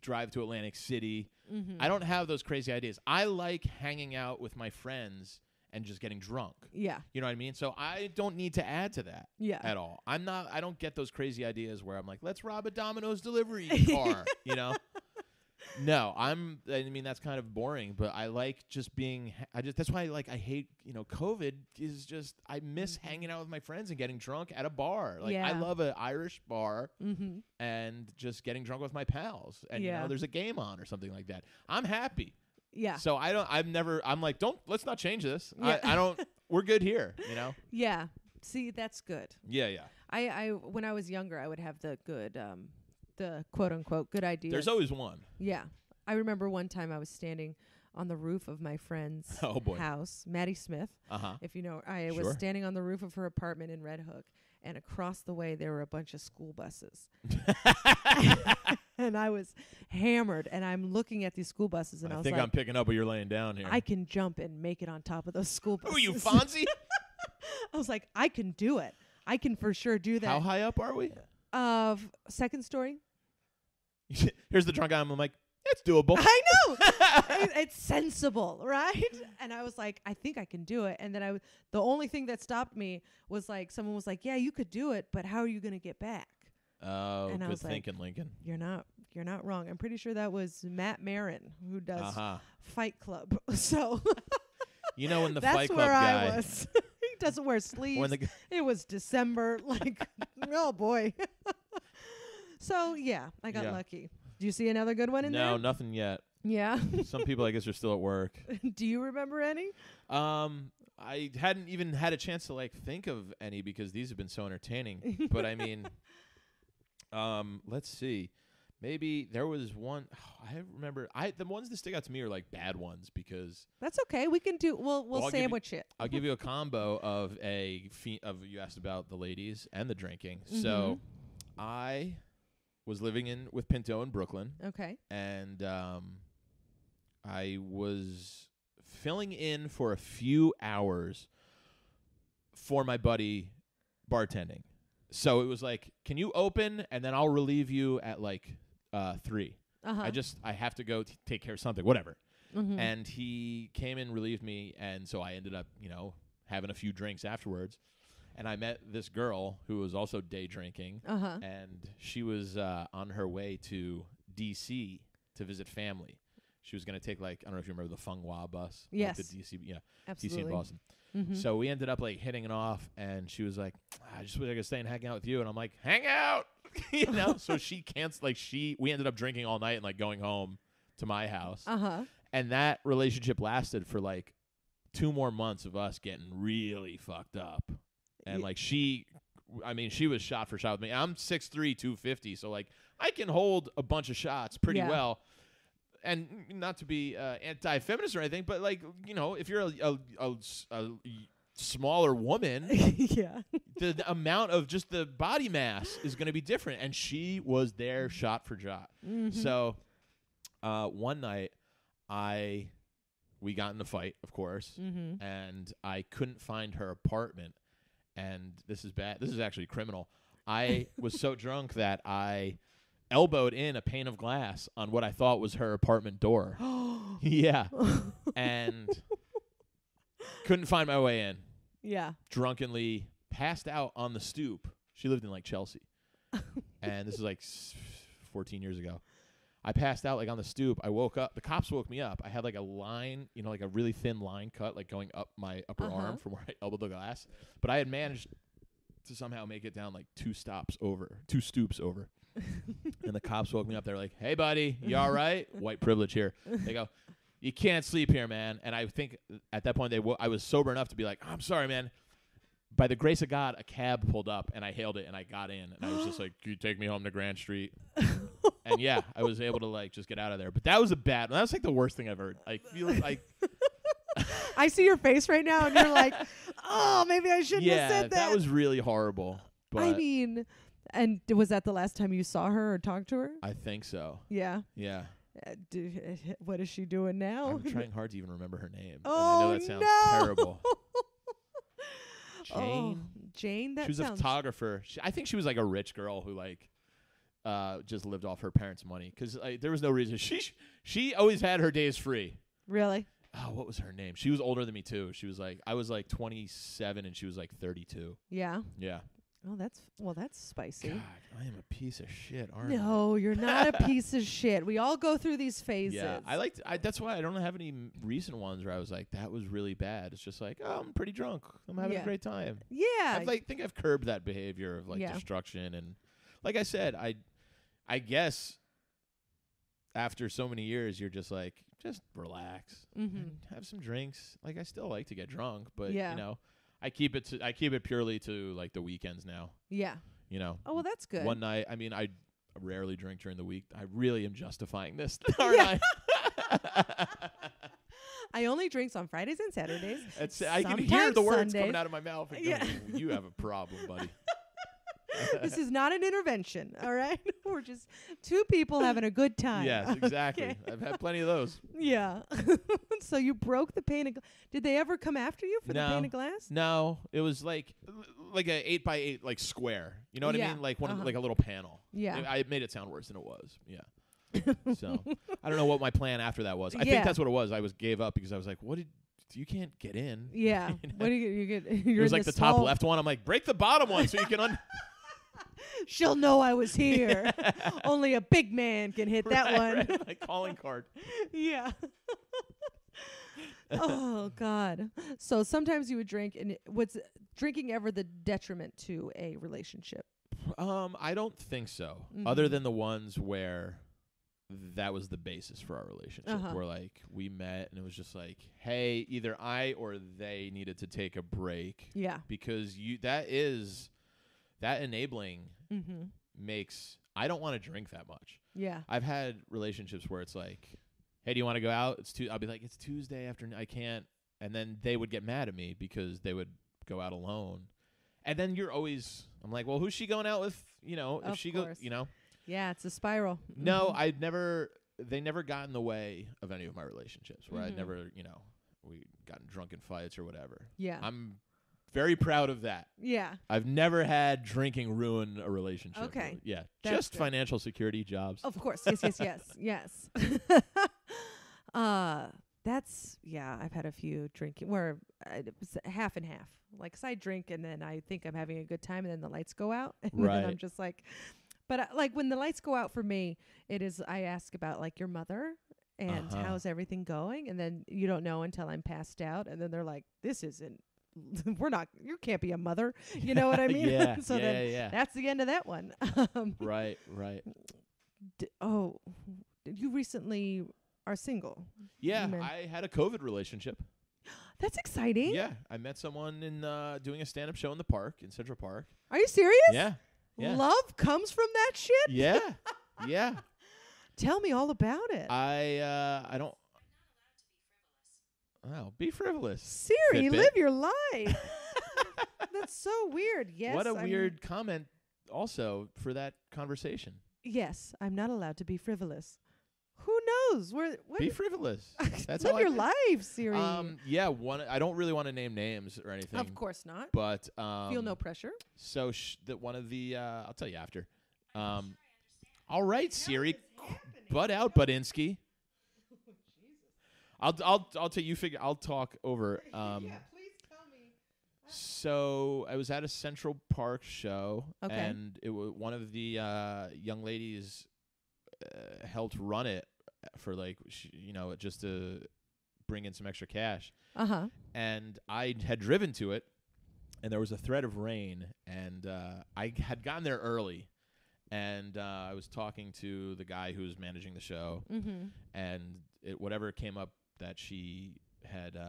drive to Atlantic City. Mm-hmm. I don't have those crazy ideas. I like hanging out with my friends and just getting drunk. Yeah. You know what I mean? So I don't need to add to that at all. I don't get those crazy ideas where I'm like, let's rob a Domino's delivery car, No, I mean, that's kind of boring, but I like just being, that's why I hate, COVID is just, I miss hanging out with my friends and getting drunk at a bar. Like, I love an Irish bar and just getting drunk with my pals. And, there's a game on or something like that. I'm happy. Yeah. So I'm like, let's not change this. Yeah. We're good here, Yeah. See, that's good. Yeah. I when I was younger, I would have the good, the quote unquote good ideas. There's always one. Yeah. I remember one time I was standing on the roof of my friend's house, Maddie Smith. If you know, I was standing on the roof of her apartment in Red Hook, and across the way there were a bunch of school buses. And I was hammered, and I'm looking at these school buses, and I was like, I'm picking up what you're laying down here. I can jump and make it on top of those school buses. Who are you, Fonzie? I was like, I can do it. I can for sure do that. How high up are we? Second story. Here's the drunk guy. I'm like, it's doable. I know. It's sensible, right? And I was like, I think I can do it. And then the only thing that stopped me was like, someone was like, yeah, you could do it, but how are you going to get back? Oh, and I was thinking, Lincoln. You're not wrong. I'm pretty sure that was Matt Marin who does Fight Club. So when the that's Fight Club where guy, I was. He doesn't wear sleeves. It was December. Like, oh boy. So yeah, I got lucky. Do you see another good one in there? No, nothing yet. Yeah. Some people, I guess, are still at work. Do you remember any? I hadn't even had a chance to think of any because these have been so entertaining. But I mean, let's see. Maybe there was one. I remember. The ones that stick out to me are like bad ones because that's okay. We can do. We'll sandwich it. I'll give you a combo of you asked about the ladies and the drinking. Mm-hmm. So I was living in with Pinto in Brooklyn. Okay. And I was filling in for a few hours for my buddy bartending. So it was like, can you open and then I'll relieve you at like 3. I have to go take care of something, whatever. Mm-hmm. And he came and relieved me, and so I ended up, having a few drinks afterwards. And I met this girl who was also day drinking, and she was on her way to D.C. to visit family. She was going to take, like, I don't know if you remember the Funghua bus. Yes. Like the D.C., Absolutely. D.C. and Boston. Mm-hmm. So we ended up, like, hitting it off, and she was like, I just wish I could stay and hang out with you. And I'm like, hang out! So she canceled, we ended up drinking all night and, like, going home to my house. And that relationship lasted for, like, 2 more months of us getting really fucked up. And, like, she was shot for shot with me. I'm 6'3", 250, so, like, I can hold a bunch of shots pretty well. And not to be anti-feminist or anything, but, like, if you're a smaller woman, the amount of just the body mass is going to be different. And she was there shot for shot. Mm-hmm. So one night, we got in a fight, of course, and I couldn't find her apartment. And this is bad. This is actually criminal. I was so drunk that I elbowed in a pane of glass on what I thought was her apartment door. Yeah. And couldn't find my way in. Yeah. Drunkenly passed out on the stoop. She lived in, like, Chelsea. And this is, like, 14 years ago. I passed out, like, on the stoop. I woke up. The cops woke me up. I had, like, a line, like a really thin line cut, like, going up my upper arm from where I elbowed the glass. But I had managed to somehow make it down, like, 2 stoops over. And the cops woke me up. They're like, hey, buddy, you all right? White privilege here. They go, you can't sleep here, man. And I think at that point I was sober enough to be like, I'm sorry, man. By the grace of God, a cab pulled up, and I hailed it, and I got in. And I was just like, can you take me home to Grand Street? And, yeah, I was able to, like, just get out of there. But that was that was, like, the worst thing I've heard. I feel like I see your face right now, and you're like, oh, maybe I shouldn't have said that. Yeah, that was really horrible. But I mean, and was that the last time you saw her or talked to her? I think so. Yeah. Yeah. What is she doing now? I'm trying hard to even remember her name. Oh, and I know that sounds terrible. Jane? Oh, Jane? She was a photographer. I think she was, like, a rich girl who, like, just lived off her parents' money. Because there was no reason. She always had her days free. Really? Oh, what was her name? She was older than me, too. She was, like, I was, like, 27, and she was, like, 32. Yeah? Yeah. Oh, that's spicy. God, I am a piece of shit, aren't I? No, you're not a piece of shit. We all go through these phases. Yeah, that's why I don't have any recent ones where I was like, that was really bad. It's just like, oh, I'm pretty drunk. I'm having a great time. Yeah. I think I've curbed that behavior of, like, destruction. And like I said, I guess after so many years, you're just like, just relax and have some drinks. Like, I still like to get drunk, but, I keep it purely to, like, the weekends now. Yeah. Oh, well, that's good. One night, I mean, I rarely drink during the week. I really am justifying this, aren't I? I only drink on Fridays and Saturdays. I can hear the words Sundays. coming out of my mouth. And going, you have a problem, buddy. This is not an intervention, all right? We're just 2 people having a good time. Yes, exactly. Okay. I've had plenty of those. Yeah. So you broke the pane of glass. Did they ever come after you for the pane of glass? No. It was like a 8x8 like square. You know what I mean? Like like a little panel. Yeah. I made it sound worse than it was. Yeah. So I don't know what my plan after that was. I think that's what it was. I gave up because I was like, you can't get in. Yeah. What do you get? It was like the top left one. I'm like, break the bottom one so you can She'll know I was here. Only a big man can hit that one. Right, like calling card. Yeah. Oh, God. So sometimes you would drink, and was drinking ever the detriment to a relationship? I don't think so. Other than the ones where that was the basis for our relationship, where, like, we met and it was just like, hey, either I or they needed to take a break. Yeah. Because that enabling makes, I don't want to drink that much. Yeah. I've had relationships where it's like, hey, do you want to go out? I'll be like, it's Tuesday afternoon. I can't. And then they would get mad at me because they would go out alone. And then I'm like, well, who's she going out with? If she goes, Yeah, it's a spiral. No, they never got in the way of any of my relationships where I'd never, we gotten drunk in fights or whatever. Yeah. I'm very proud of that. Yeah. I've never had drinking ruin a relationship. Okay. Really. Yeah. That's Just good. financial security, jobs. Of course. Yes. I've had a few drinking where it's half and half. Like, 'cause I drink and then I think I'm having a good time and then the lights go out. And Right. then I'm just like, but like when the lights go out for me, it is, I ask about like your mother and how's everything going. And then you don't know until I'm passed out. And then they're like, this isn't, you can't be a mother. You know what I mean? Yeah. So then that's the end of that one. Right. You recently are single. Yeah. I had a COVID relationship. That's exciting. Yeah. I met someone in doing a stand-up show in the park, in Central Park. Are you serious? Yeah. Love comes from that shit? Yeah. Yeah. Tell me all about it. I don't. Oh, be frivolous. Siri, Fitbit. live your life. That's so weird. Yes. What a weird comment also for that conversation. Yes, I'm not allowed to be frivolous. Who knows? What Be frivolous. That's live how your life, Siri. Yeah, I don't really want to name names or anything. Of course not. But Feel no pressure. So that one of the I'll tell you after. All right, Siri. Butt out, Budinsky. I'll tell you. I'll talk over. Yeah, please tell me. So I was at a Central Park show, Okay. and it was one of the young ladies helped run it for just to bring in some extra cash. And I had driven to it, and there was a threat of rain, and I had gotten there early. And I was talking to the guy who was managing the show, and whatever came up that she had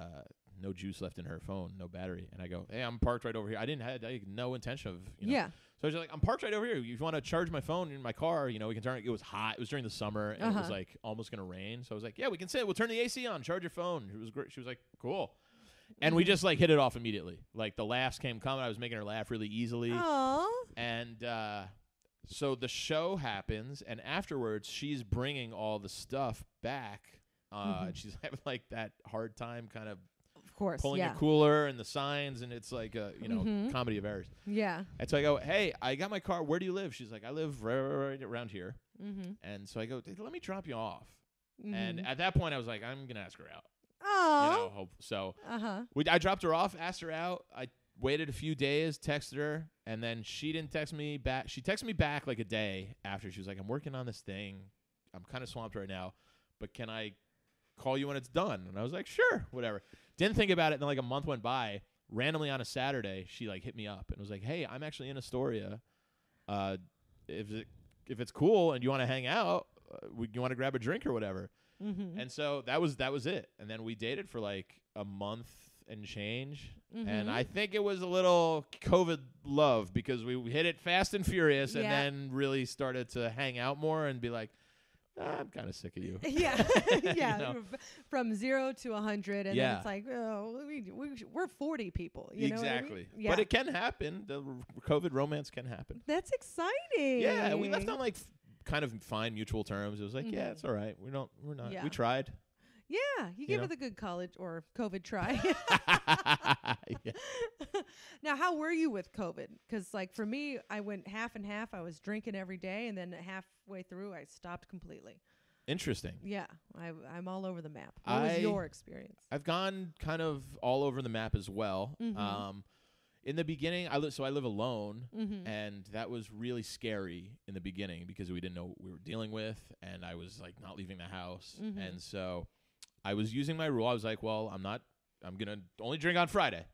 no juice left in her phone, no battery. And I go, hey, I'm parked right over here. I had no intention of, Yeah. So I was just like, I'm parked right over here. If you want to charge my phone in my car, we can turn it. It was hot. It was during the summer, and it was like almost going to rain. So I was like, yeah, we can sit. We'll turn the AC on, charge your phone. It was great. She was like, cool. And we just like hit it off immediately. Like the laughs came coming. I was making her laugh really easily. Aww. And so the show happens, and afterwards she's bringing all the stuff back. She's having like that hard time kind of course, pulling yeah. a cooler and the signs, and it's like a comedy of errors. Yeah. And so I go, hey, I got my car. Where do you live? She's like, I live right around here. And so I go, let me drop you off. And at that point, I was like, I'm gonna ask her out. Oh. I dropped her off, asked her out. I waited a few days, texted her, and then she didn't text me back. She texted me back like a day after. She was like, I'm working on this thing. I'm kind of swamped right now, but can I call you when it's done? And I was like, sure, whatever. Didn't think about it. And then like a month went by. Randomly on a Saturday, she like hit me up and was like, hey, I'm actually in Astoria. If it's cool and you want to hang out, you want to grab a drink or whatever. And so that was it. And then we dated for like a month and change. And I think it was a little COVID love because we hit it fast and furious and then really started to hang out more and be like, I'm kind of sick of you. Yeah. Yeah. From 0 to 100. And then it's like, oh, we're 40 people. You know what I mean? Yeah. But it can happen. The COVID romance can happen. That's exciting. Yeah. We left on like kind of fine mutual terms. It was like, yeah, it's all right. We're not. Yeah. We tried. Yeah, you give it a good college or COVID try. Now, how were you with COVID? Because, like, for me, I went half and half. I was drinking every day, and then halfway through, I stopped completely. Interesting. Yeah, I'm all over the map. What was your experience? I've gone kind of all over the map as well. In the beginning, I live alone, and that was really scary in the beginning because we didn't know what we were dealing with, and I was like not leaving the house, and so I was using my rule. I was like, well, I'm gonna only drink on Friday,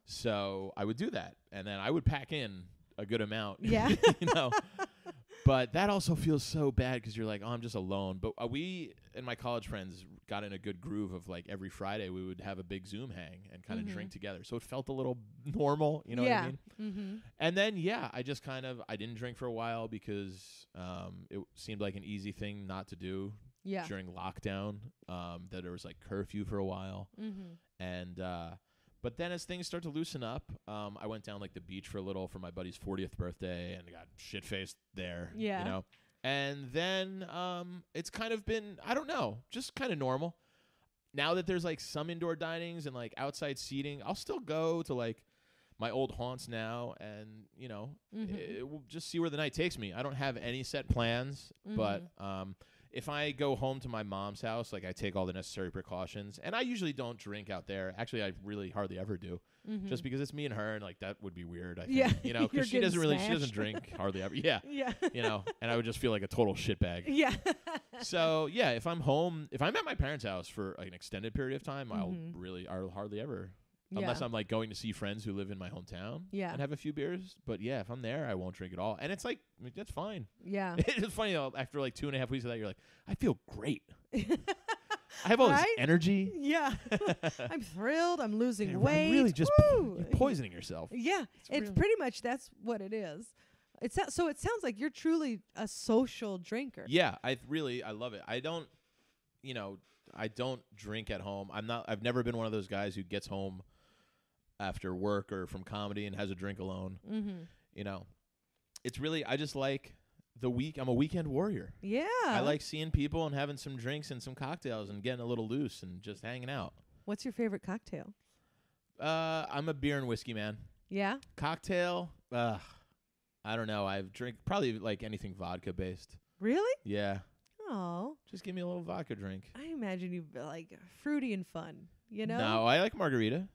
so I would do that, and then I would pack in a good amount, But that also feels so bad because you're like, oh, I'm just alone. But we and my college friends got in a good groove of like every Friday we would have a big Zoom hang and kind of drink together. So it felt a little normal, you know what I mean? And then, I just I didn't drink for a while because it seemed like an easy thing not to do during lockdown, that there was like curfew for a while. And but then as things start to loosen up, I went down like the beach for a little for my buddy's 40th birthday and got shit-faced there. And then it's kind of been, I don't know, just kind of normal. Now that there's like some indoor dinings and like outside seating, I'll still go to like my old haunts now, and we'll just see where the night takes me. I don't have any set plans, but if I go home to my mom's house, like I take all the necessary precautions, and I usually don't drink out there. Actually, I really hardly ever do, just because it's me and her, and like that would be weird. I think, because she doesn't drink hardly ever. Yeah, and I would just feel like a total shitbag. Yeah. So yeah, if I'm home, if I'm at my parents' house for an extended period of time, I'll hardly ever. Unless I'm like going to see friends who live in my hometown and have a few beers. But yeah, if I'm there, I won't drink at all. And it's like, that's fine. Yeah. It's funny though, after like 2.5 weeks of that, you're like, I feel great. I have all this energy. Yeah. I'm thrilled. I'm losing weight. I'm really just you're poisoning yourself. Yeah. It's pretty much, that's what it is. So it sounds like you're truly a social drinker. Yeah. I love it. I don't drink at home. I've never been one of those guys who gets home after work or from comedy and has a drink alone. It's really, I just like I'm a weekend warrior. Yeah. I like seeing people and having some drinks and some cocktails and getting a little loose and just hanging out. What's your favorite cocktail? I'm a beer and whiskey man. Yeah. Cocktail, I don't know. I've drink probably like anything vodka based. Really? Yeah. Oh. Just give me a little vodka drink. I imagine you like fruity and fun, No, I like margarita.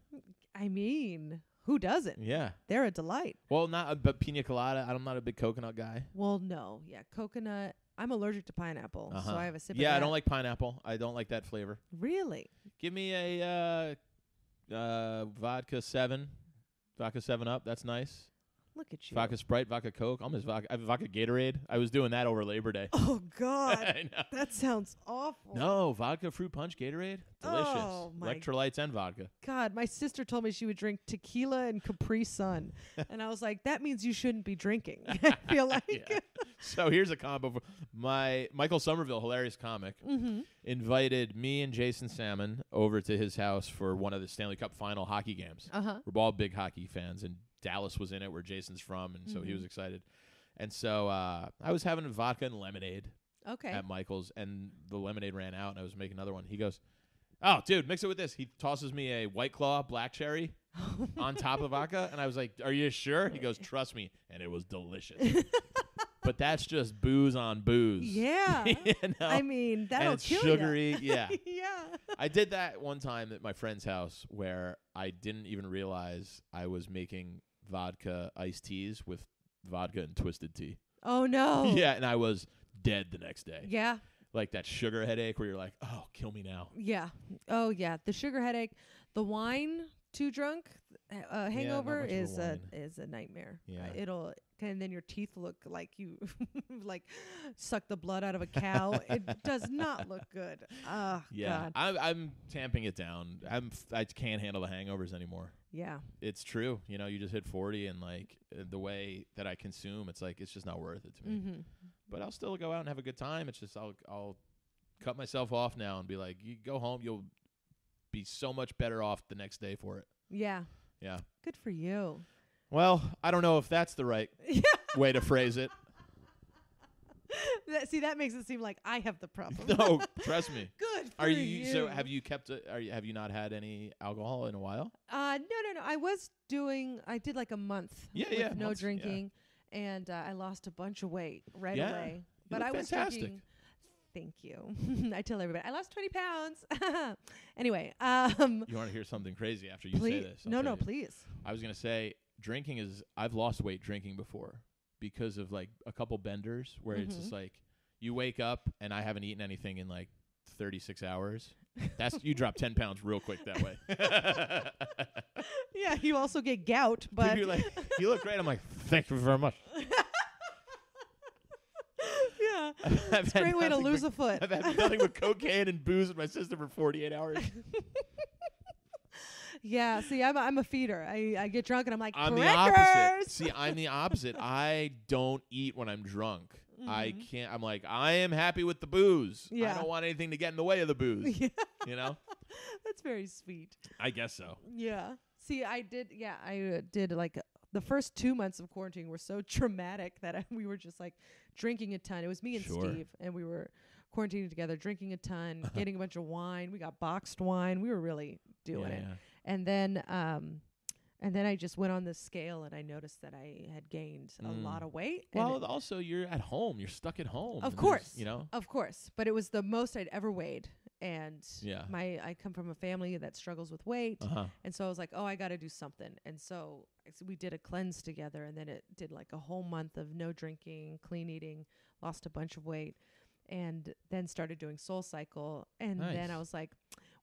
I mean, who doesn't? Yeah. They're a delight. Well, but pina colada, I'm not a big coconut guy. Well, no. Yeah, coconut. I'm allergic to pineapple, so I have a sip of that. Yeah, I don't like pineapple. I don't like that flavor. Really? Give me a vodka 7. Vodka 7 Up. That's nice. Look at you. Vodka Sprite, vodka Coke. I have vodka Gatorade. I was doing that over Labor Day. Oh, God. I know. That sounds awful. No, vodka fruit punch Gatorade. Delicious. Oh, my Electrolytes and vodka. God, my sister told me she would drink tequila and Capri Sun. And I was like, that means you shouldn't be drinking. I feel like. Yeah. So here's a combo. Michael Somerville, hilarious comic, invited me and Jason Salmon over to his house for one of the Stanley Cup final hockey games. We're all big hockey fans, and Dallas was in it, where Jason's from, and so he was excited. And so I was having vodka and lemonade at Michael's, and the lemonade ran out, and I was making another one. He goes, "Oh, dude, mix it with this." He tosses me a White Claw black cherry on top of vodka, and I was like, "Are you sure?" He goes, "Trust me," and it was delicious. But that's just booze on booze. Yeah. I mean, that'll it's kill sugary. Yeah. Yeah. I did that one time at my friend's house where I didn't even realize I was making vodka iced teas with vodka and twisted tea. Oh, no. Yeah, and I was dead the next day. Yeah. Like that sugar headache where you're like, oh, kill me now. Yeah. Oh, yeah. The sugar headache, the wine, too drunk, hangover is a nightmare. Yeah. And then your teeth look like you like suck the blood out of a cow. It does not look good. Oh, yeah. God. I'm tamping it down. I can't handle the hangovers anymore. Yeah. It's true. You just hit 40, and like the way that I consume, it's like it's just not worth it to me. But I'll still go out and have a good time. It's just I'll cut myself off now and be like, you go home, you'll be so much better off the next day for it. Yeah. Yeah. Good for you. Well, I don't know if that's the right way to phrase it. That makes it seem like I have the problem. No, trust me. Good for you. So have you have you not had any alcohol in a while? No. I did like a month with no drinking, and I lost a bunch of weight right away. But I was drinking. Thank you. I tell everybody I lost 20 pounds. Anyway, you want to hear something crazy after you say this? No, please. I was going to say I've lost weight drinking before because of like a couple benders where it's just like you wake up and I haven't eaten anything in like 36 hours. You drop 10 pounds real quick that way. Yeah, you also get gout, but you're like, you look great. I'm like, thank you very much. Yeah, it's a great way to lose a foot. I've had nothing but cocaine and booze with my sister for 48 hours. Yeah, see, I'm a feeder. I get drunk and I'm like, I'm crackers! the opposite. See, I'm the opposite. I don't eat when I'm drunk. I can't. I'm like, I am happy with the booze. Yeah. I don't want anything to get in the way of the booze. Yeah. That's very sweet. I guess so. Yeah. See, I did like the first 2 months of quarantine were so traumatic that we were just like drinking a ton. It was me and Steve, and we were quarantining together, drinking a ton, getting a bunch of wine. We got boxed wine. We were really doing it. Yeah. And then I just went on the scale, and I noticed that I had gained a lot of weight. Well, also you're at home. You're stuck at home. Of course, you know. Of course, but it was the most I'd ever weighed. And yeah. I come from a family that struggles with weight. And so I was like, oh, I got to do something. And so we did a cleanse together, and then it did like a whole month of no drinking, clean eating, lost a bunch of weight, and then started doing Soul Cycle. And then I was like,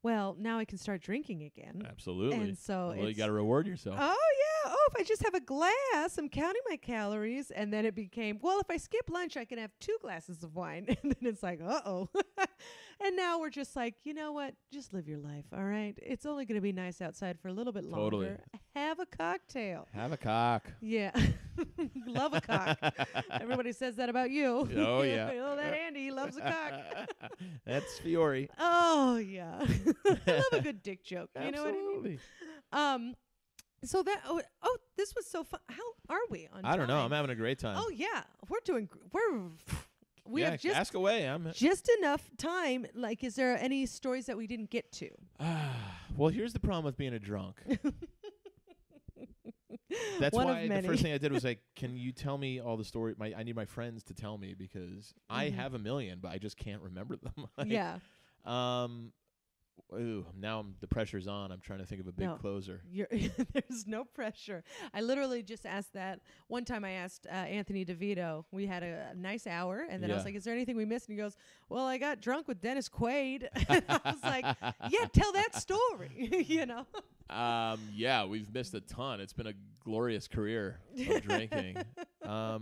well, now I can start drinking again. Absolutely. And so you got to reward yourself. Oh, yeah. Oh, if I just have a glass, I'm counting my calories. And then it became, well, if I skip lunch, I can have 2 glasses of wine. And then it's like, uh-oh. And now we're just like, you know what? Just live your life, all right? It's only going to be nice outside for a little bit longer. Totally. Have a cocktail. Have a cock. Yeah. Love a cock. Everybody says that about you. Oh, yeah. Oh, that Andy, he loves a cock. That's Fiori. Oh, yeah. I love a good dick joke. You know what I mean? So that, this was so fun. How are we on time? I don't know. I'm having a great time. Oh, yeah. We have just ask away. just enough time. Like, is there any stories that we didn't get to? Well, here's the problem with being a drunk. That's One why of the many. first thing I did was like, can you tell me all the story? I need my friends to tell me because I have a million, but I just can't remember them. Like, yeah. Now the pressure's on. I'm trying to think of a big closer. There's no pressure. I literally just asked that. One time I asked Anthony DeVito. We had a nice hour, and then I was like, is there anything we missed? And he goes, well, I got drunk with Dennis Quaid. And I was like, yeah, tell that story, you know? Yeah, we've missed a ton. It's been a glorious career of drinking. No,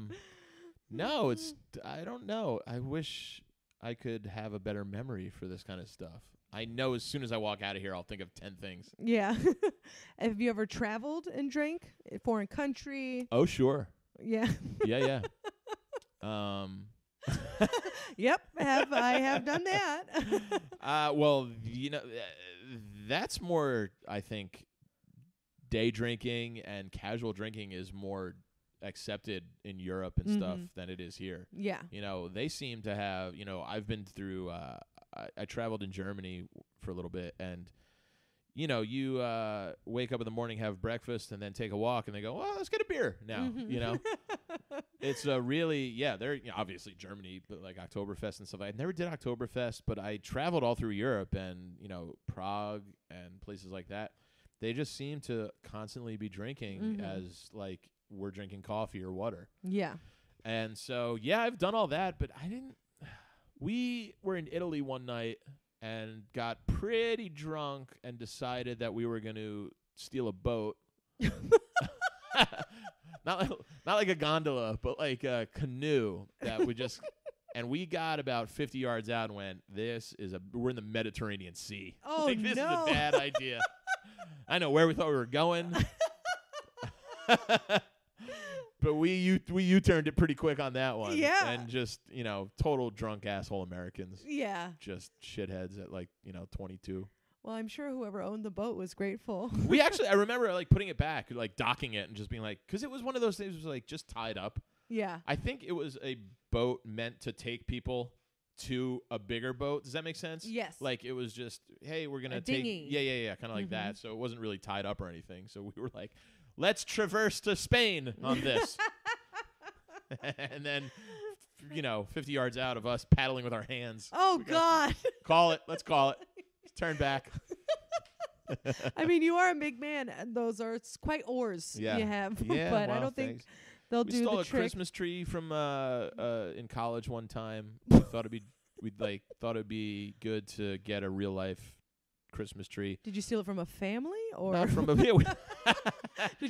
I don't know. I wish I could have a better memory for this kind of stuff. I know as soon as I walk out of here, I'll think of 10 things. Yeah. Have you ever traveled and drank? Foreign country? Oh, sure. Yeah. Yeah. Yep. I have done that. Well, you know, that's more, I think, day drinking and casual drinking is more accepted in Europe and stuff than it is here. Yeah. You know, they seem to have, you know, I've been through, I traveled in Germany for a little bit, and, you know, you wake up in the morning, have breakfast, and then take a walk, and they go, well, let's get a beer now, you know? It's really, they're obviously Germany, but like Oktoberfest and stuff. I never did Oktoberfest, but I traveled all through Europe and, you know, Prague and places like that. They just seem to constantly be drinking as like we're drinking coffee or water. Yeah. And so, I've done all that, but I didn't. We were in Italy one night and got pretty drunk and decided that we were going to steal a boat. Not like a gondola, but like a canoe that we just and we got about 50 yards out and went, we're in the Mediterranean Sea. Oh, like, this is a bad idea. I know where we thought we were going. But we U-turned it pretty quick on that one. Yeah. And just, you know, total drunk asshole Americans. Yeah. Just shitheads at like, you know, 22. Well, I'm sure whoever owned the boat was grateful. I remember like putting it back, like docking it and just being like, because it was one of those things that was like just tied up. Yeah. I think it was a boat meant to take people to a bigger boat. Does that make sense? Yes. Like it was just, hey, we're going to take. Dinghy. Yeah. Kind of like that. So it wasn't really tied up or anything. So we were like, let's traverse to Spain on this. And then, you know, 50 yards out of us paddling with our hands. Oh, God. Let's call it. Turn back. I mean, you are a big man. And those are quite oars you have. Yeah, but well, I don't think thanks. they'll we do stole the a trick. Christmas tree from in college one time. We thought it'd be good to get a real life Christmas tree. Did you steal it from a family or Not from a Did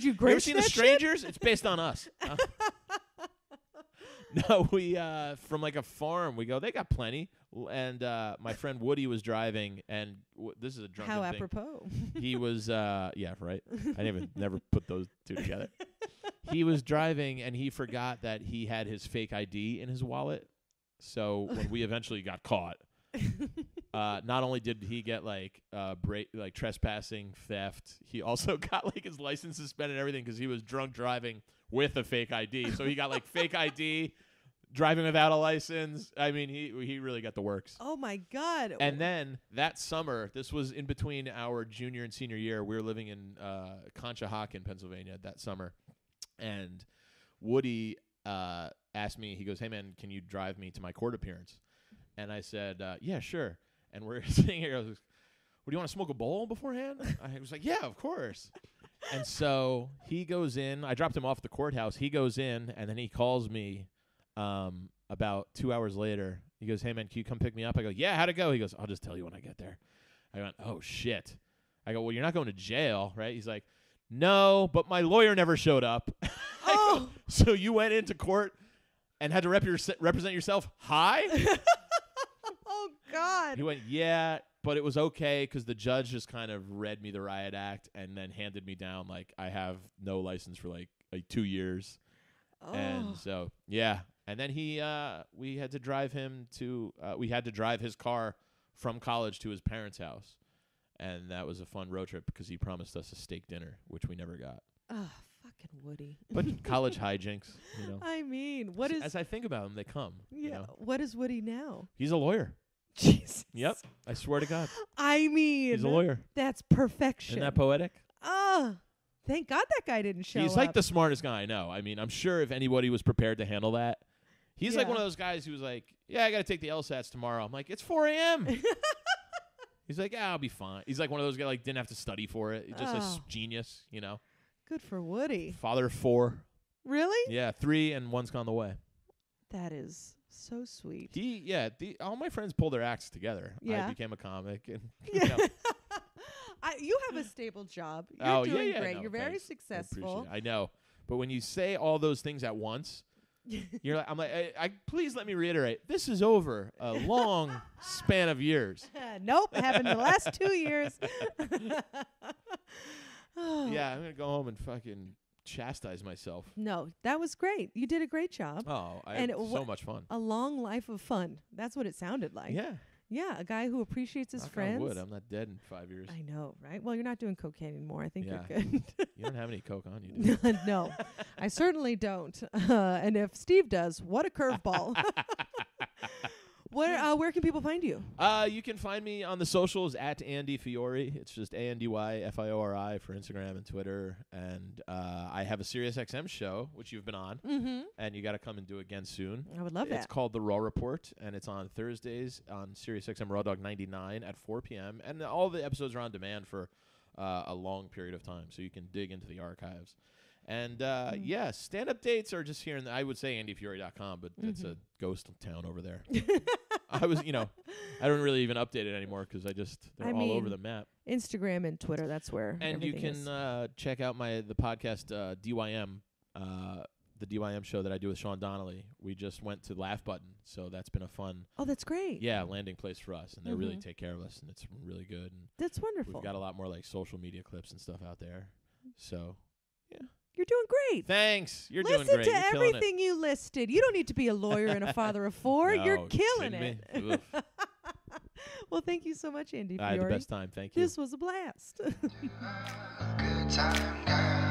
you Have Grinch you ever seen The that Strangers? It's based on us. No, we from like a farm. We go, they got plenty. And my friend Woody was driving, and this is a drunken How thing. apropos. He was, yeah, right. I never put those two together. He was driving, and he forgot that he had his fake ID in his wallet. So when we eventually got caught, Not only did he get like trespassing, theft, he also got like his license suspended and everything because he was drunk driving with a fake ID. So he got like fake ID, driving without a license. I mean, he really got the works. Oh my God. And then that summer, this was in between our junior and senior year. We were living in Conshohocken, Pennsylvania that summer, and Woody asked me. He goes, "Hey man, can you drive me to my court appearance?" And I said, "Yeah, sure." And we're sitting here. I was like, "Well, do you want to smoke a bowl beforehand?" I was like, "Yeah, of course." And so he goes in. I dropped him off at the courthouse. He goes in, and then he calls me about 2 hours later. He goes, "Hey, man, can you come pick me up?" I go, "Yeah, how'd it go?" He goes, "I'll just tell you when I get there." I went, "Oh, shit." I go, "Well, you're not going to jail, right?" He's like, "No, but my lawyer never showed up." Oh. So you went into court and had to represent yourself high? Oh, God. He went, "Yeah, but it was okay because the judge just kind of read me the riot act and then handed me down like I have no license for like 2 years." Oh. And so, yeah. And then we had to drive him to, we had to drive his car from college to his parents' house. And that was a fun road trip because he promised us a steak dinner, which we never got. Oh, fucking Woody. But college hijinks, you know. I mean, what is... As I think about them, they come. Yeah. You know? What is Woody now? He's a lawyer. Jesus. Yep. I swear to God. I mean... He's a lawyer. That's perfection. Isn't that poetic? Oh, thank God that guy didn't show up. He's like the smartest guy I know. I mean, I'm sure if anybody was prepared to handle that. He's like Yeah. one of those guys who was like, "Yeah, I got to take the LSATs tomorrow." I'm like, "It's 4 a.m." He's like, "Yeah, I'll be fine." He's like one of those guys like didn't have to study for it. He's just a genius, you know. Good for Woody. Father of 4. Really? Yeah, 3 and 1's gone the way. That is so sweet. All my friends pulled their acts together. Yeah. I became a comic, and Yeah. you know. You have a stable job. You're Oh, doing yeah, great. no, You're very thanks. I successful. appreciate it. I know, but when you say all those things at once, you're like, I'm like, I please let me reiterate. This is over a long span of years. Nope, happened the last 2 years. Oh. Yeah, I'm gonna go home and fucking chastise myself. No, that was great. You did a great job. Oh, I And had so much fun. A long life of fun. That's what it sounded like. Yeah. Yeah, a guy who appreciates his Knock on friends. wood, I'm not dead in 5 years. I know, right? Well, you're not doing cocaine anymore. I think Yeah. you're good. You don't have any coke on you, do you? No, I certainly don't. And if Steve does, what a curveball. Where can people find you? You can find me on the socials at Andy Fiori. It's just ANDYFIORI for Instagram and Twitter. And I have a Sirius XM show, which you've been on. Mm-hmm. And you got to come and do again soon. I would love that. It's called The Raw Report, and it's on Thursdays on Sirius XM Raw Dog 99 at 4 p.m. And all the episodes are on demand for a long period of time, so you can dig into the archives. And, yeah, stand-up dates are just here. I would say AndyFiori.com, but that's a ghost town over there. I don't really even update it anymore because they're all over the map. Instagram and Twitter, that's where And you everything can is. check out the podcast DYM, the DYM show that I do with Sean Donnelly. We just went to Laugh Button, so that's been a fun, Oh, that's great. landing place for us, and they really take care of us, and it's really good. And That's wonderful. we've got a lot more like social media clips and stuff out there. So, yeah. You're doing great. Thanks. You're Listen doing great. to You're killing everything you listed. You don't need to be a lawyer and a father of 4. No, You're you killing kidding it. me? Oof. Well, thank you so much, Andy I had the Fiori. best time. Thank you. This was a blast. Good time, girl.